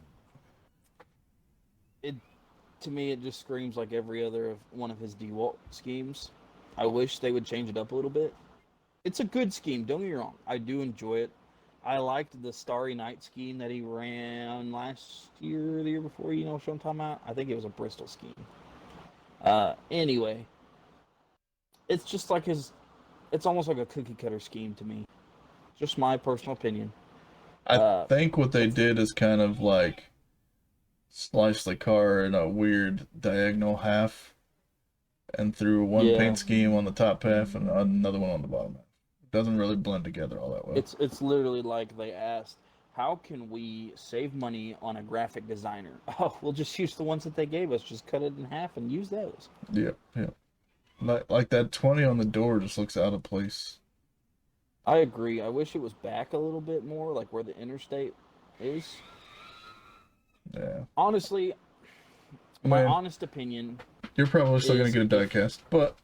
me, it just screams like every other one of his DeWalt schemes. I wish they would change it up a little bit. It's a good scheme, don't get me wrong. I do enjoy it. I liked the Starry Night scheme that he ran last year or the year before, you know what I'm talking about? I think it was a Bristol scheme. Anyway, it's just like it's almost like a cookie cutter scheme to me. Just my personal opinion. I think what they did is kind of like slice the car in a weird diagonal half and threw one paint scheme on the top half and another one on the bottom half. It doesn't really blend together all that well. It's literally like they asked, how can we save money on a graphic designer? Oh, we'll just use the ones that they gave us. Just cut it in half and use those. Yeah. Like that 20 on the door just looks out of place. I agree. I wish it was back a little bit more, like where the interstate is. Yeah. Honestly, my honest opinion. You're probably still gonna get a diecast, but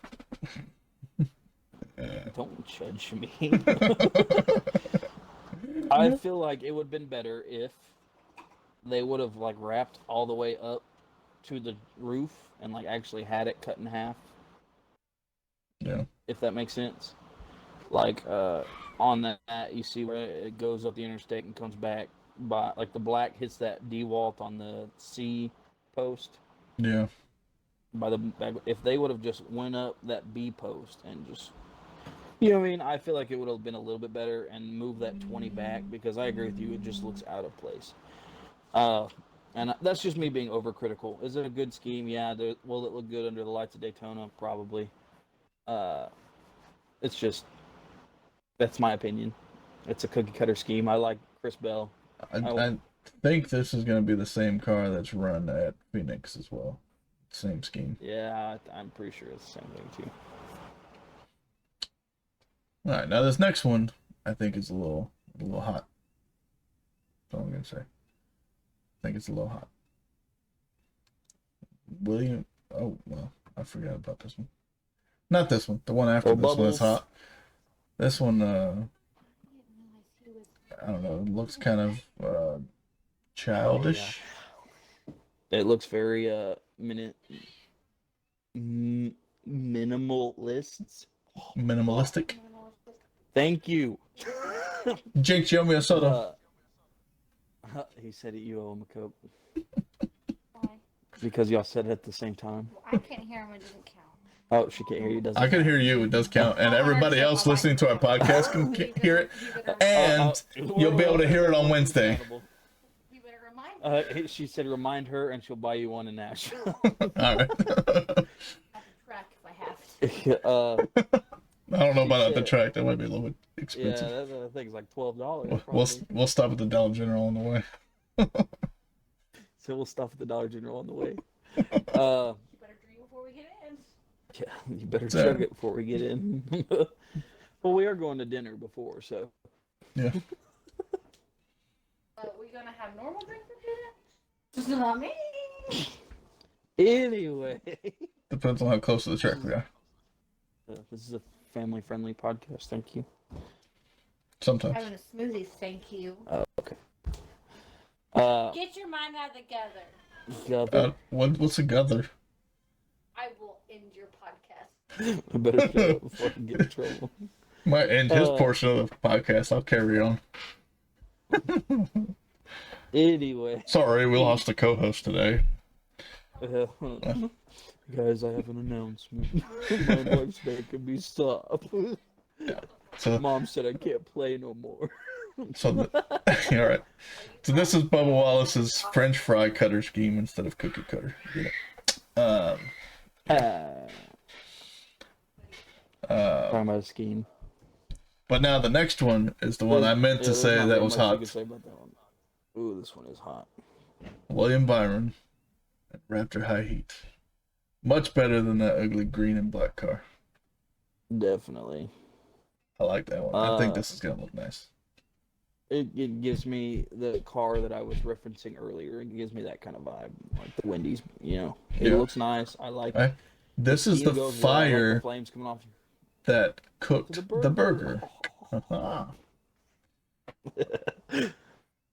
don't judge me. I feel like it would have been better if they would have like wrapped all the way up to the roof and like actually had it cut in half. Yeah. If that makes sense. Like on that you see where it goes up the interstate and comes back by like the black hits that DeWalt on the C post. Yeah. If they would have just went up that B post and just, you know what I mean? I feel like it would have been a little bit better and move that 20 back because I agree with you. It just looks out of place. And that's just me being overcritical. Is it a good scheme? Yeah. Will it look good under the lights of Daytona? Probably. It's just, that's my opinion. It's a cookie cutter scheme. I like Chris Bell. I think this is going to be the same car that's run at Phoenix as well. Same scheme. Yeah, I'm pretty sure it's the same thing too. All right, now this next one I think is a little hot. That's all I'm going to say. I think it's a little hot. William. Oh well, I forgot about this one. Not this one. The one after this one is hot. This one, I don't know. It looks kind of childish. Oh, yeah. It looks very minimalist. Minimalistic. Thank you. Jinx, you owe me a soda. He said it. You owe him a Coke. Why? Because y'all said it at the same time. Well, I can't hear him. It doesn't count. Oh, she can't hear you. Doesn't. I can hear you. It does count, and everybody else listening to our podcast can hear it, and you'll be able to hear it on Wednesday. You better remind her. She said, "Remind her, and she'll buy you one in Nashville." All right. I have to track if I have to. I don't know about at the track. That might be a little bit expensive. Yeah, that thing's like $12. We'll stop at the Dollar General on the way. So we'll stop at the Dollar General on the way. You better drink before we get in. Yeah, you better So- chug it before we get in. Well, we are going to dinner before, so. Yeah. We gonna have normal drinks for dinner? Just not me. Anyway, Depends on how close to the track we are. this is a family-friendly podcast. Thank you. Sometimes. Having a smoothie, thank you. Okay. Get your mind out of the gutter. What's a gather? I will end your podcast. I better shut up before I get in trouble. Might end his portion of the podcast. I'll carry on. Anyway. Sorry, we lost a co-host today. Guys, I have an announcement. My wife's making me stop. So, Mom said I can't play no more. all right. So this is Bubba Wallace's French fry cutter scheme instead of cookie cutter. Get it? Talking about a scheme. But now the next one is the one I meant to there's say not that really was much you hot. can say about that one. Ooh, this one is hot. William Byron, Raptor High Heat. Much better than that ugly green and black car. Definitely. I like that one. I think this is gonna look nice. It gives me the car that I was referencing earlier. It gives me that kind of vibe, like the Wendy's. You know, it Yeah. looks nice. I like it. Right? This is Steam the goes well. I like fire the flames coming off. that cooked The the burger.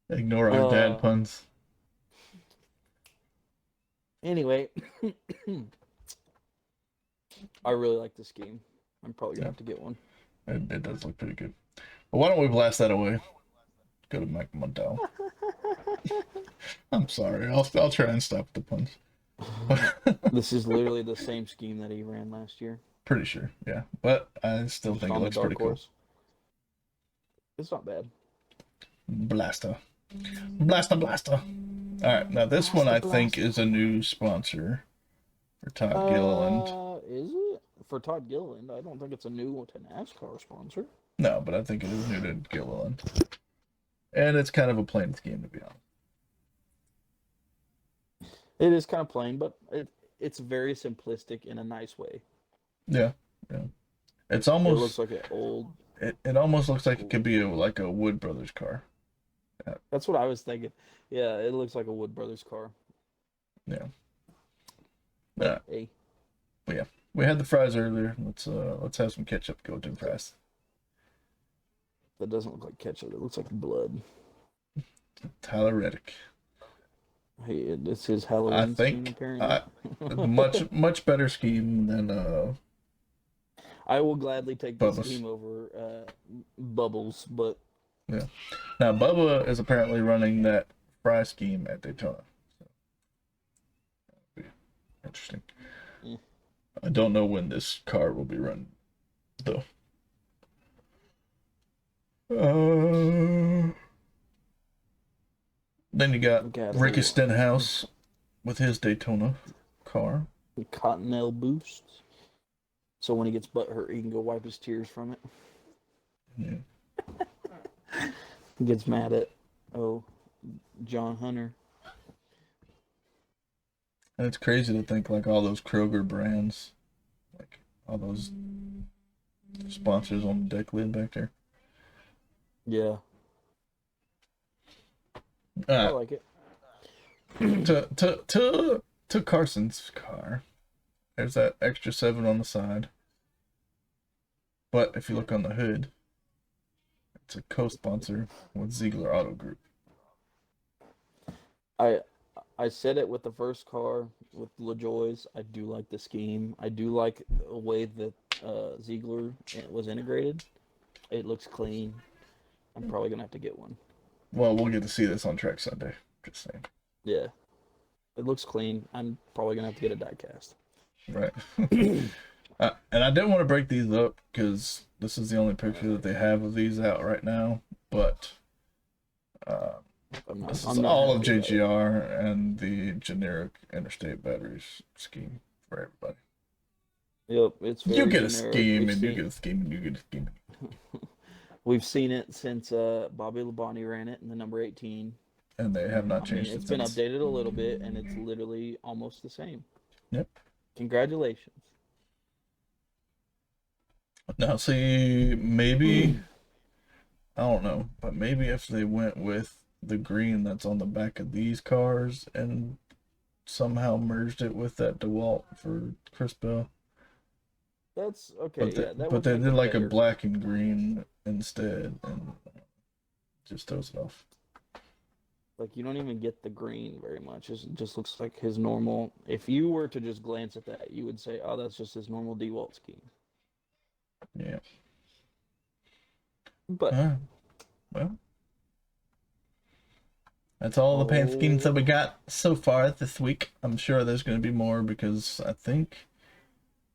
Ignore our dad puns. Anyway, I really like this game. I'm probably gonna have to get one. It does look pretty good. But why don't we blast that away? Go to Mac Montel. I'm sorry. I'll try and stop the puns. This is literally the same scheme that he ran last year. Pretty sure, yeah. But I still Just think it on the looks dark pretty cool. horse. It's not bad. Blaster. Blaster. Alright, now this one I think is a new sponsor for Todd Gilliland. Is it? For Todd Gilliland, I don't think it's a new one to NASCAR sponsor. No, but I think it is new to Gilliland. And it's kind of a plain scheme, to be honest. It is kind of plain, but it's very simplistic in a nice way. Yeah. It's It almost looks like an old. it almost looks like it could be like a Wood Brothers car. That's what I was thinking. Yeah, it looks like a Wood Brothers car. Yeah. But, hey, We had the fries earlier. Let's have some ketchup go to fries. that doesn't look like ketchup. It looks like blood. Tyler Reddick. Hey, it's his Halloween I think scheme, apparently. much better scheme than I will gladly take this Bubba's. scheme over Bubbles, but yeah. Now Bubba is apparently running that fry scheme at Daytona. So, that'll be interesting. Yeah. I don't know when this car will be run, though. Then you got Ricky Stenhouse with his Daytona car. Cottonelle boost. So when he gets butthurt, he can go wipe his tears from it. Yeah. He gets mad at John Hunter. And it's crazy to think like all those Kroger brands, like all those sponsors on the deck lid back there. Yeah, I like it. To Carson's car, there's that extra 7 on the side. But if you look on the hood, it's a co-sponsor with Ziegler Auto Group. I said it with the first car with LaJoy's. I do like the scheme. I do like the way that Ziegler was integrated. It looks clean. I'm probably gonna have to get one. Well, we'll get to see this on track Sunday. Just saying. Yeah, it looks clean. I'm probably gonna have to get a diecast. Right. And I didn't want to break these up because this is the only picture that they have of these out right now. But this is all of JGR and the generic interstate batteries scheme for everybody. Yep, it's very You get a generic. scheme We've and you seen- get a scheme and you get a scheme. We've seen it since Bobby Labonte ran it in the number 18. And they have not I mean, changed it's it been since. updated a little bit, and it's literally almost the same. Yep. Congratulations. Now, see, maybe, I don't know, but maybe if they went with the green that's on the back of these cars and somehow merged it with that DeWalt for Chris Bell. That's okay. But they, Yeah, that but would they make did it like a better. black and green instead, and just throws it off. Like you don't even get the green very much. It just looks like his normal. If you were to just glance at that, you would say, "Oh, that's just his normal DeWalt scheme." Yeah. But Well, that's all the paint schemes that we got so far this week. I'm sure there's going to be more because I think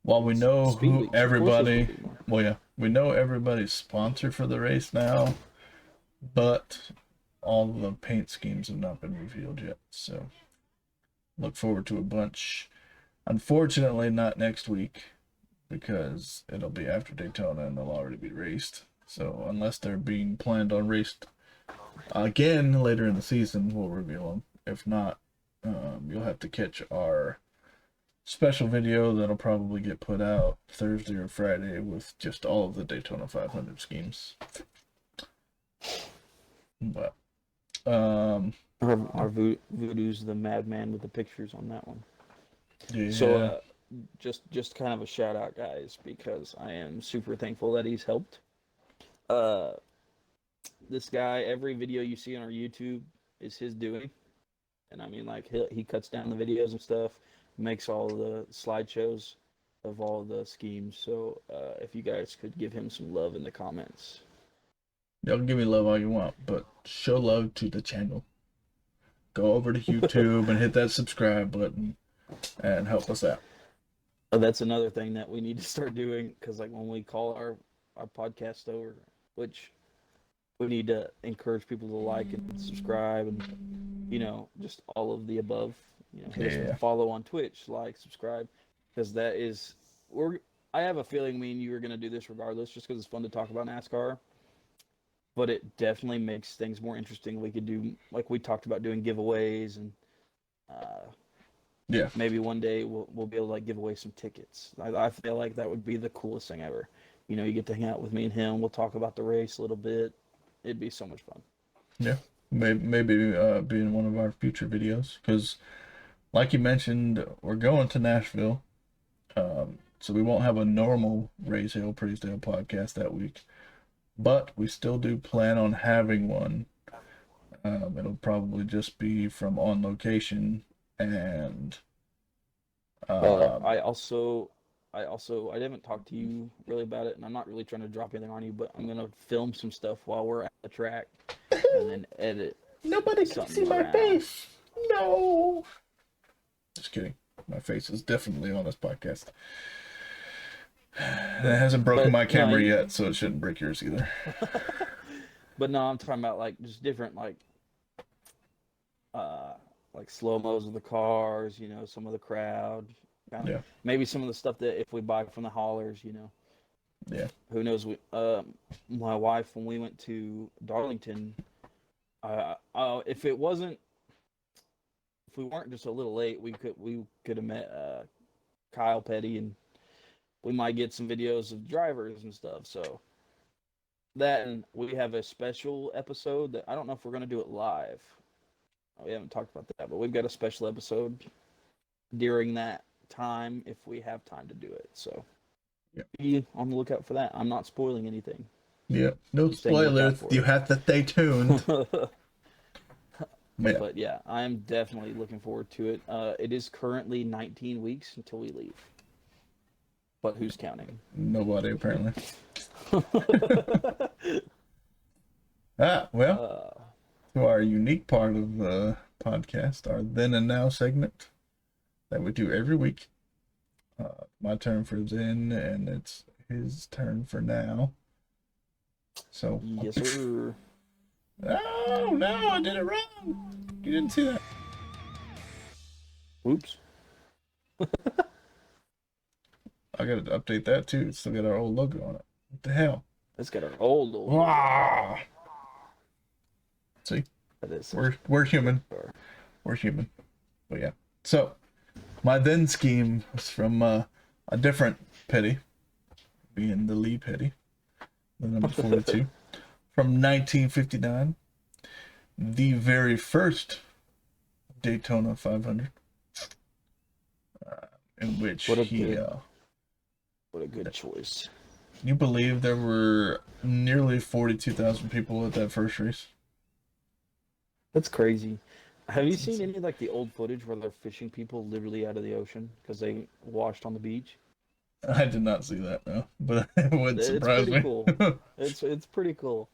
while we know Speed who weeks, of course, there's gonna everybody, be more. well, yeah, we know everybody's sponsor for the race now, but all the paint schemes have not been revealed yet. So look forward to a bunch. Unfortunately, not next week because it'll be after Daytona and they'll already be raced. So unless they're being planned on raced again later in the season, we'll reveal them. If not, you'll have to catch our special video that'll probably get put out Thursday or Friday with just all of the Daytona 500 schemes. But Our Voodoo's the madman with the pictures on that one. yeah. So just kind of a shout out, guys, because I am super thankful that he's helped. This guy, every video you see on our YouTube is his doing, and I mean, like he cuts down the videos and stuff, makes all the slideshows of all the schemes. So if you guys could give him some love in the comments. Y'all can give me love all you want, but show love to the channel. Go over to YouTube and hit that subscribe button and help us out. That's another thing that we need to start doing, because like when we call our podcast over, which we need to encourage people to like and subscribe and just all of the above. Hit us with a follow on Twitch, like, subscribe, because that is I have a feeling me and you are going to do this regardless, just because it's fun to talk about NASCAR. But it definitely makes things more interesting. We could do, like we talked about, doing giveaways, and maybe one day we'll be able to like give away some tickets. I feel like that would be the coolest thing ever. You get to hang out with me and him. We'll talk about the race a little bit. It'd be so much fun. Yeah, maybe be in one of our future videos, because like you mentioned, we're going to Nashville, so we won't have a normal Raise Hale, Praise Dale podcast that week, but we still do plan on having one. It'll probably just be from on location, and I haven't talked to you really about it, and I'm not really trying to drop anything on you, but I'm gonna film some stuff while we're at the track, and then edit. Nobody can see my face. No. Just kidding. My face is definitely on this podcast. And it hasn't broken my camera yet, so it shouldn't break yours either. But no, I'm talking about like just different like slow-mos of the cars, some of the crowd. Maybe some of the stuff that if we buy from the haulers, Yeah. Who knows? My wife, when we went to Darlington, if we weren't just a little late, we could have met Kyle Petty, and we might get some videos of drivers and stuff. So that, and we have a special episode that I don't know if we're gonna do it live. We haven't talked about that, but we've got a special episode during that time if we have time to do it. So be on the lookout for that. I'm not spoiling anything. Yep. No spoilers. You have to stay tuned. But yeah, I'm definitely looking forward to it. It is currently 19 weeks until we leave. But who's counting? Nobody, apparently. To our unique part of the podcast, our Then and Now segment that we do every week. My turn for then, and it's his turn for now. So. Yes, sir. Oh, no, I did it wrong. You didn't see that. Oops. I gotta update that too. It's still got our old logo on it. What the hell? It's got our old. See? We're human. We're human. But yeah. So, my then scheme was from a different Petty. being the Lee Petty, the number 42. From 1959, the very first Daytona 500, in which What a good choice. You believe there were nearly 42,000 people at that first race? That's crazy. Have you seen any like the old footage where they're fishing people literally out of the ocean because they washed on the beach? I did not see that, no, but it would It's surprise pretty me. cool. It's pretty cool.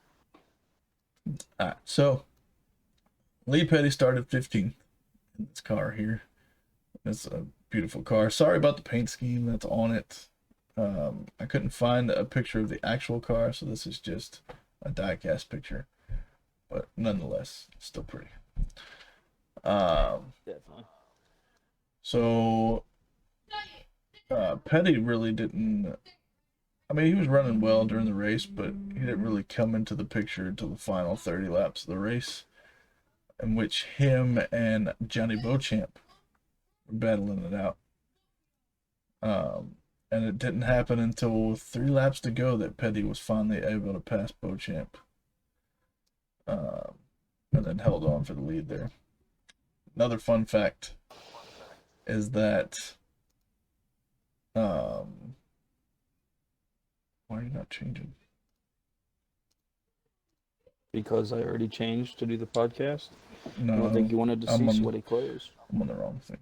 All right, so Lee Petty started 15th in this car here. It's a beautiful car. Sorry about the paint scheme that's on it. I couldn't find a picture of the actual car, so this is just a die-cast picture. But nonetheless, it's still pretty. Definitely. So Petty really didn't. I mean, he was running well during the race, but he didn't really come into the picture until the final 30 laps of the race, in which him and Johnny Beauchamp were battling it out. And it didn't happen until 3 laps to go that Petty was finally able to pass Beauchamp, and then held on for the lead there. Another fun fact is that why are you not changing? Because I already changed to do the podcast. No, I don't think you wanted to I'm see on- sweaty clothes. I'm on the wrong thing.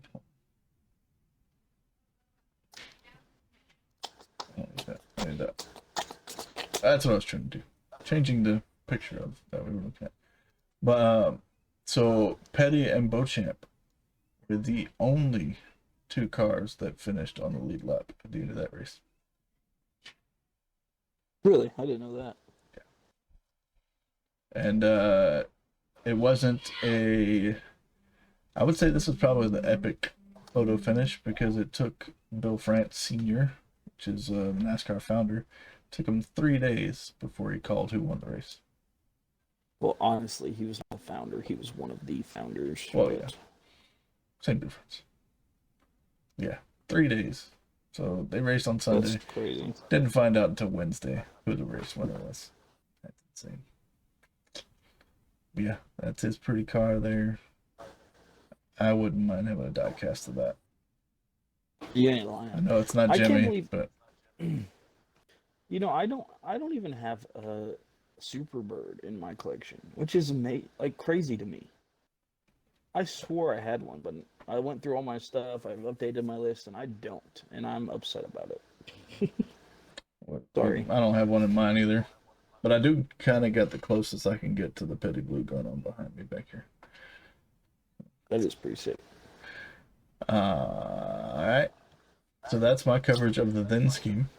I need that. That's what I was trying to do. Changing the picture of that we were looking at. But so Petty and Beauchamp were the only 2 cars that finished on the lead lap at the end of that race. Really? I didn't know that. And it wasn't a. I would say this is probably the epic photo finish because it took Bill France Sr., which is a NASCAR founder, took him 3 days before he called who won the race. Well, honestly, he was not the founder. He was one of the founders. Well, but- yeah. Same difference. Yeah, 3 days. So they raced on Sunday. That's crazy. Didn't find out until Wednesday who the race winner was. That's insane. Yeah, that's his pretty car there. I wouldn't mind having a diecast of that. You ain't I lying. know it's not I can't Jimmy, believe- but You know, I don't even have a Superbird in my collection, which is like crazy to me. I swore I had one, but I went through all my stuff. I've updated my list, and I don't, and I'm upset about it. Sorry. I don't have one in mine either. But I do kind of get the closest I can get to the Petty Blue gun on behind me back here. That is pretty sick. All right. So that's my coverage of the then scheme.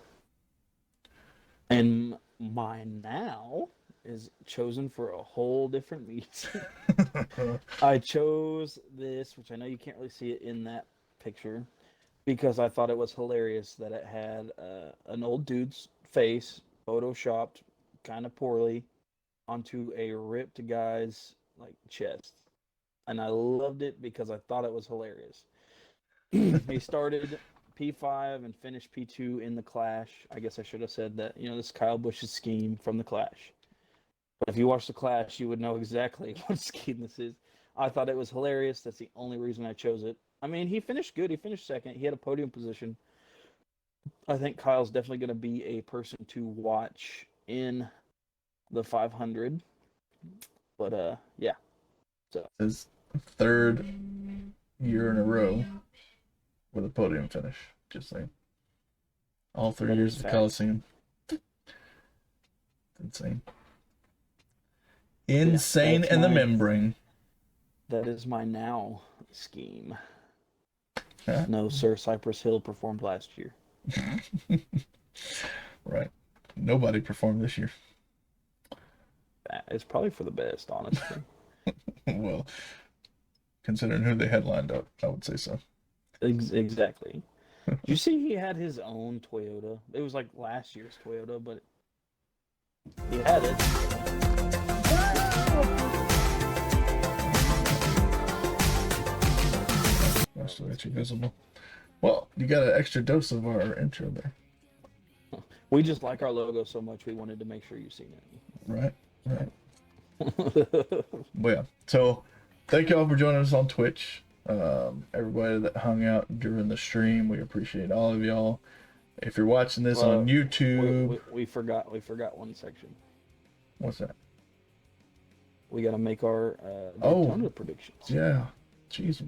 And mine now is chosen for a whole different meet. I chose this, which I know you can't really see it in that picture, because I thought it was hilarious that it had an old dude's face photoshopped kind of poorly onto a ripped guy's like chest, and I loved it because I thought it was hilarious. He started P5 and finished P2 in the Clash. I guess I should have said that, you know, this is Kyle Busch's scheme from the Clash. But if you watch the Clash, you would know exactly what scheme this is. I thought it was hilarious. That's the only reason I chose it. I mean, he finished good. He finished second. He had a podium position. I think Kyle's definitely going to be a person to watch in the 500. But, yeah. So His 3rd year in a row with a podium finish. Just saying. All 3 That years is of the fact. Coliseum. Insane. Insane that's in the my- membrane. that is my now scheme. Huh? No, Sir Cypress Hill performed last year. Right. Nobody performed this year. It's probably for the best, honestly. Well, considering who they had lined up, I would say so. Exactly. Did you see he had his own Toyota? It was like last year's Toyota, but he had it. That's actually visible. Well, you got an extra dose of our intro there. We just like our logo so much, we wanted to make sure you've seen Right. it. But yeah, so thank y'all for joining us on Twitch. Everybody that hung out during the stream, we appreciate all of y'all. If you're watching this on YouTube, we forgot one section. what's that? We got to make our Daytona predictions. Yeah, jeez,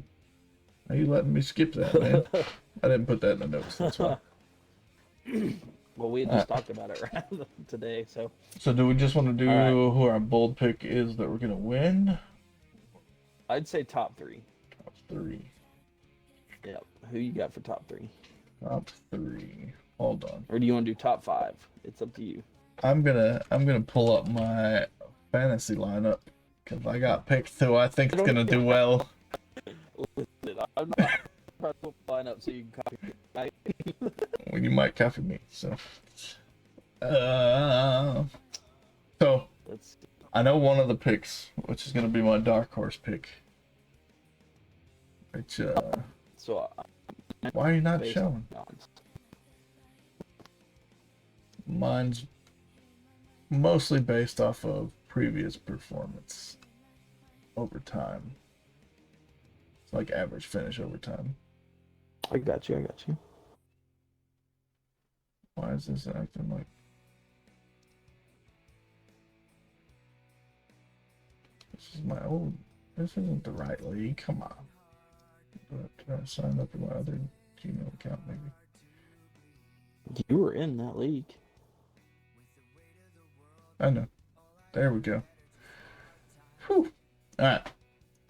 are you letting me skip that, man? I didn't put that in the notes. That's why. Well, we had just talked about it right today, so. So do we just want to do who our bold pick is that we're gonna win? I'd say top 3. Top 3. Yep. Who you got for top 3? Top 3. Hold on. Or do you want to do top 5? It's up to you. I'm gonna pull up my fantasy lineup because I got picked who I think is gonna do well. Listen, I'm not trying to line up so you can copy me. Well, you might copy me, so. So I know one of the picks, which is gonna be my dark horse pick. Which So. why are you not showing? Mine's mostly based off of previous performance over time. It's like average finish over time. I got you. Why is this acting like... This is my old... This isn't the right league. Come on. Did I sign up for my other Gmail account, maybe? You were in that league. I know. There we go. Whew. Alright.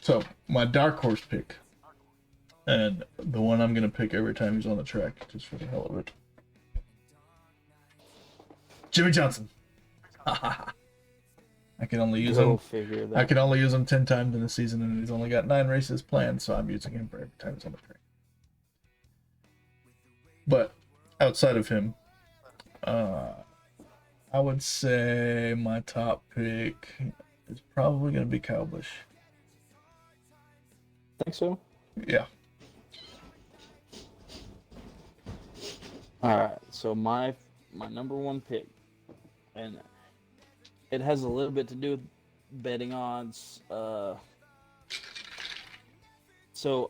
So, my dark horse pick. And the one I'm going to pick every time he's on the track, just for the hell of it. Jimmy Johnson. I can only use him. I can only use him 10 times in a season, and he's only got 9 races planned, so I'm using him for every time he's on the track. But outside of him, I would say my top pick is probably going to be Kyle Busch. Think so? Yeah. All right. So my number 1 pick, and it has a little bit to do with betting odds. So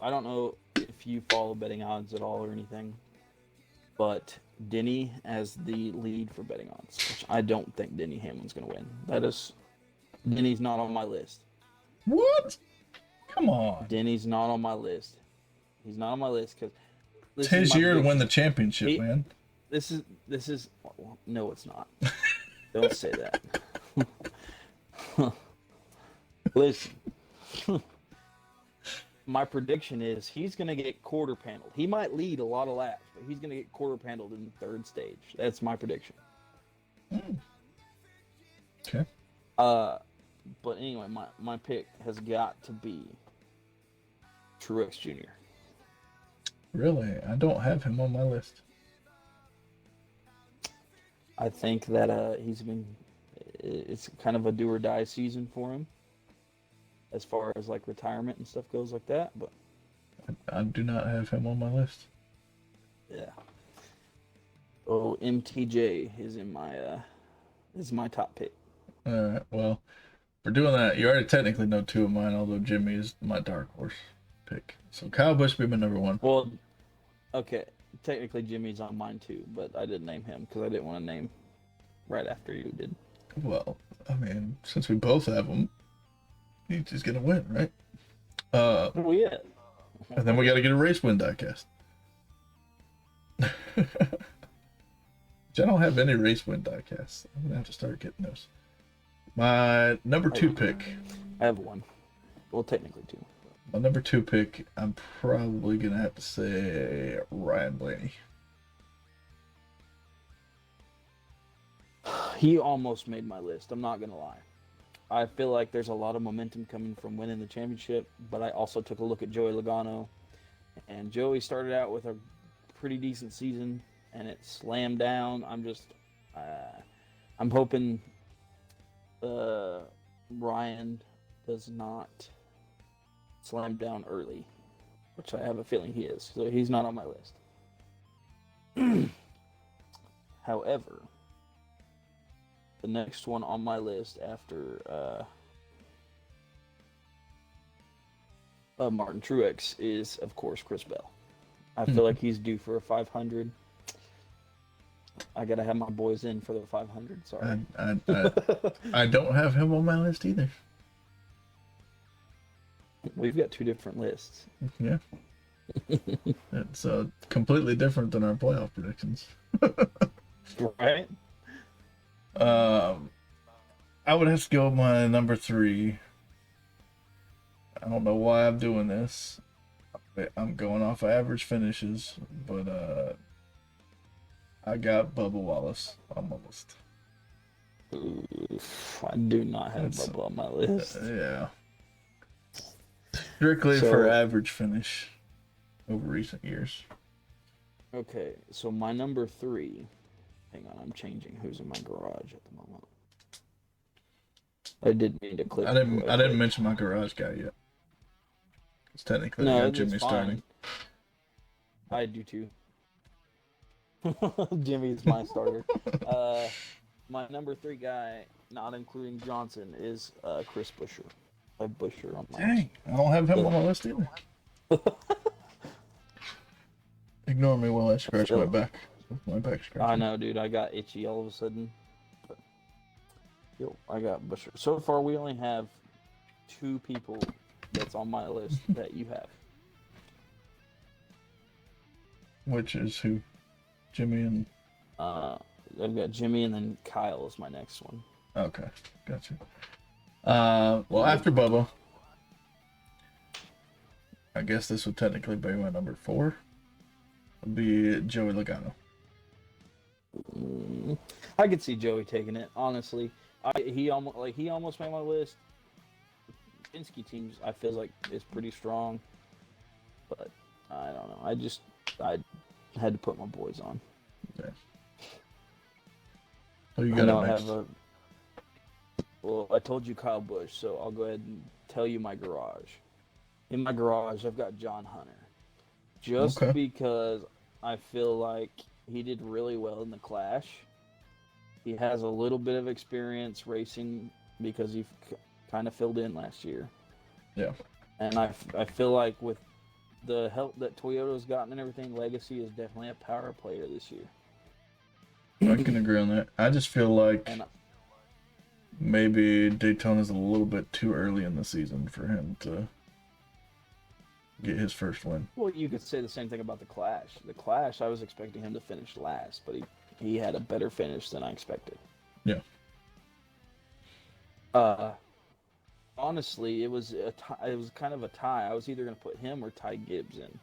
I don't know if you follow betting odds at all or anything, but Denny as the lead for betting odds, which I don't think Denny Hamlin's going to win. Denny's not on my list. What? Come on. Denny's not on my list. He's not on my list because it's his year to win the championship, man. This is no, it's not. Don't say that. Listen. My prediction is he's going to get quarter paneled. He might lead a lot of laps, but he's going to get quarter paneled in the 3rd stage. That's my prediction. Okay. But anyway, my pick has got to be Truex Jr. Really? I don't have him on my list. I think that it's kind of a do or die season for him as far as like retirement and stuff goes like that, but I do not have him on my list. Yeah. Oh, MTJ is in my top pick. All right. Well, for doing that, you already technically know 2 of mine, although Jimmy is my dark horse pick. So Kyle Busch be my number 1. Well, okay. Technically, Jimmy's on mine too, but I didn't name him because I didn't want to name right after you did. Well, I mean, since we both have him, he's just gonna win, right? Well, yeah. And then we got to get a race win diecast. Which I don't have any race win diecasts. I'm gonna have to start getting those. My number 2 pick. I have 1. Well, technically 2. My number 2 pick, I'm probably going to have to say Ryan Blaney. He almost made my list. I'm not going to lie. I feel like there's a lot of momentum coming from winning the championship, but I also took a look at Joey Logano. And Joey started out with a pretty decent season, and it slammed down. I'm hoping Ryan does not slam down early, which I have a feeling he is. So he's not on my list. However, the next one on my list after Martin Truex is, of course, Chris Bell. I feel like he's due for a 500. I gotta have my boys in for the 500. Sorry. I don't have him on my list either. We've got two different lists. Yeah. It's completely different than our playoff predictions. Right? I would have to go with my number 3. I don't know why I'm doing this. I'm going off average finishes, but I got Bubba Wallace on my list. Oof, I do not have Bubba on my list. Yeah. Strictly for average finish over recent years. Okay, so my number 3. Hang on, I'm changing who's in my garage at the moment. I didn't mean to click. I didn't mention my garage guy yet. It's technically I got Jimmy starting. I do too. Jimmy's my starter. My number 3 guy, not including Johnson, is Chris Buescher. I have Buescher on my list. Dang, I don't have him on my list either. Ignore me while I scratch my back. My back scratch. I know, dude. I got itchy all of a sudden. But, I got Buescher. So far, we only have 2 people that's on my list that you have. Which is who? Jimmy and... I've got Jimmy and then Kyle is my next one. Okay, gotcha. Well, after Bubba, I guess this would technically be my number 4. Would be Joey Logano. I could see Joey taking it. Honestly, he almost made my list. Penske teams, I feel like is pretty strong, but I don't know. I had to put my boys on. Okay. So you got next. Well, I told you Kyle Busch, so I'll go ahead and tell you my garage. In my garage, I've got John Hunter. Just because I feel like he did really well in the Clash. He has a little bit of experience racing because he kind of filled in last year. Yeah. And I feel like with the help that Toyota's gotten and everything, Legacy is definitely a power player this year. I can agree on that. I just feel like maybe Daytona's a little bit too early in the season for him to get his first win. Well, you could say the same thing about the Clash. The Clash, I was expecting him to finish last, but he had a better finish than I expected. Yeah. Honestly, it was kind of a tie. I was either going to put him or Ty Gibbs in,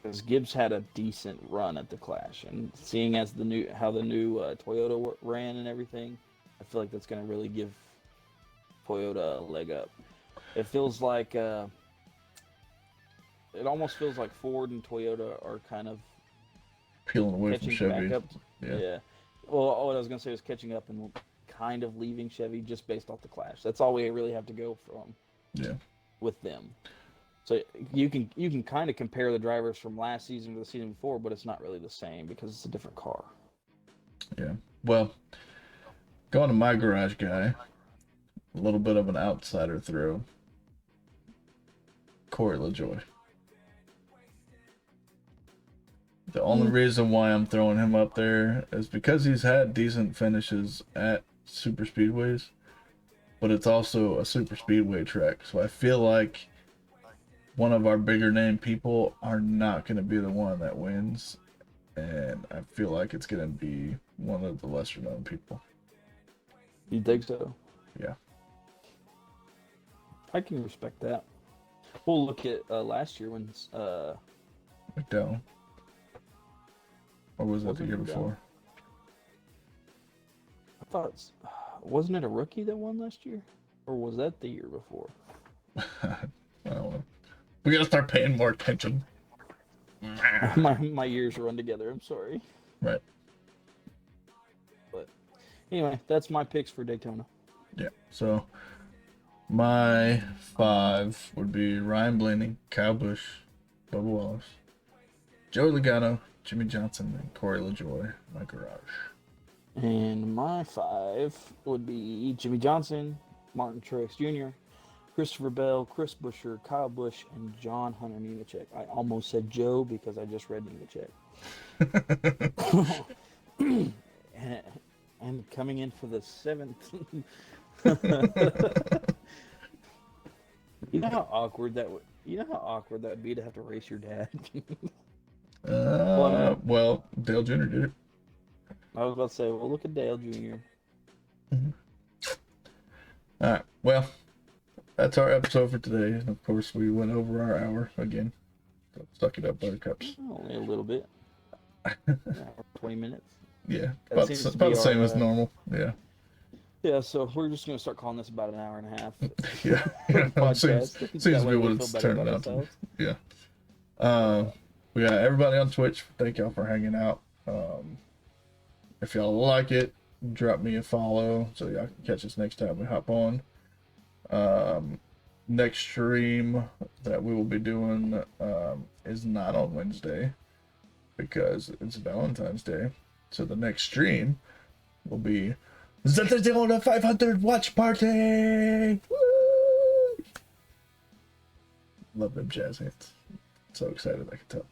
because Gibbs had a decent run at the Clash, and seeing as how the new Toyota ran and everything, I feel like that's going to really give Toyota a leg up. It feels like it almost feels like Ford and Toyota are kind of peeling away from Chevy. Yeah. Well, what I was going to say was catching up and kind of leaving Chevy just based off the Clash. That's all we really have to go from. Yeah. With them. So you can kind of compare the drivers from last season to the season before, but it's not really the same because it's a different car. Yeah. Well, going to my garage guy, a little bit of an outsider throw. Corey LaJoie. The only reason why I'm throwing him up there is because he's had decent finishes at super speedways, but it's also a super speedway track. So I feel like one of our bigger name people are not going to be the one that wins, and I feel like it's going to be one of the lesser known people. You think so? Yeah. I can respect that. We'll look at last year when McDowell. Or was that the year before? I thought wasn't it a rookie that won last year? Or was that the year before? I don't know. We gotta start paying more attention. my years run together, I'm sorry. Right. But anyway, that's my picks for Daytona. Yeah. So my 5 would be Ryan Blaney, Kyle Busch, Bubba Wallace, Joey Logano, Jimmy Johnson, and Corey LaJoie, my garage. And my 5 would be Jimmy Johnson, Martin Truex Jr., Christopher Bell, Chris Buescher, Kyle Busch, and John Hunter Nemechek. I almost said Joe because I just read Nemechek. and coming in for the 7th. You know how awkward that would. You know how awkward that would be to have to race your dad. Well, Dale Jr. did it. I was about to say, well, look at Dale Jr. Mm-hmm. All right. Well, that's our episode for today. And of course, we went over our hour again. So suck it up, Buttercups. Only a little bit. 20 minutes. Yeah, about the same as normal. Yeah. Yeah, so we're just going to start calling this about an hour and a half. Yeah. Seems to be what it's turning out to be. Yeah. We got everybody on Twitch. Thank y'all for hanging out. If y'all like it, drop me a follow so y'all can catch us next time we hop on. Next stream that we will be doing is not on Wednesday because it's Valentine's Day. So the next stream will be the DAYTONA 500 watch party. Woo! Love them jazz hands. So excited I can tell.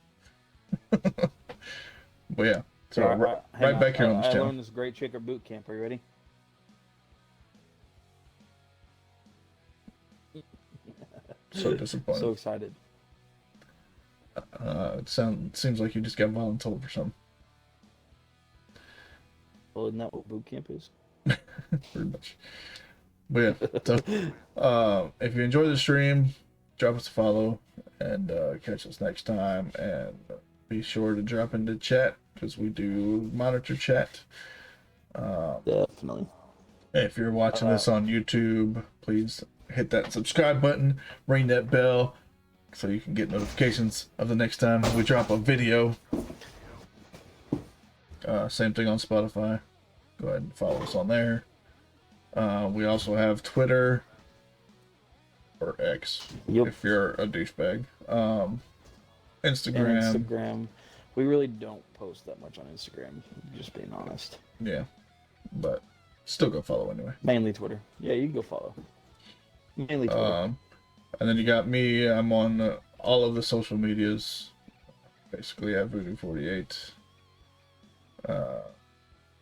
But yeah, so right back here on this channel. I learned this great trick at boot camp. Are you ready? So disappointed. So excited. It seems like you just got voluntold for something. Well, isn't that what boot camp is? Pretty much. But yeah, so if you enjoy the stream, drop us a follow and catch us next time. And be sure to drop into chat because we do monitor chat. Definitely. If you're watching this on YouTube, please hit that subscribe button, ring that bell so you can get notifications of the next time we drop a video. Same thing on Spotify. Go ahead and follow us on there. We also have Twitter or X if you're a douchebag. Instagram. We really don't post that much on Instagram, just being honest. Yeah, but still go follow anyway. Mainly Twitter. Yeah, you can go follow. Mainly Twitter. And then you got me. I'm on all of the social medias, basically at VOODEUX48.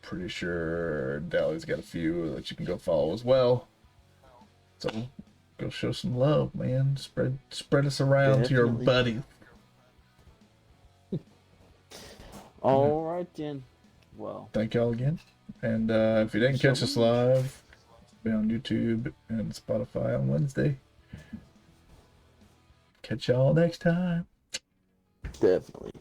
Pretty sure Dally's got a few that you can go follow as well. So go show some love, man. Spread us around to your buddies. All right then. Well, thank y'all again. And if you didn't catch us live, be on YouTube and Spotify on Wednesday. Catch y'all next time. Definitely.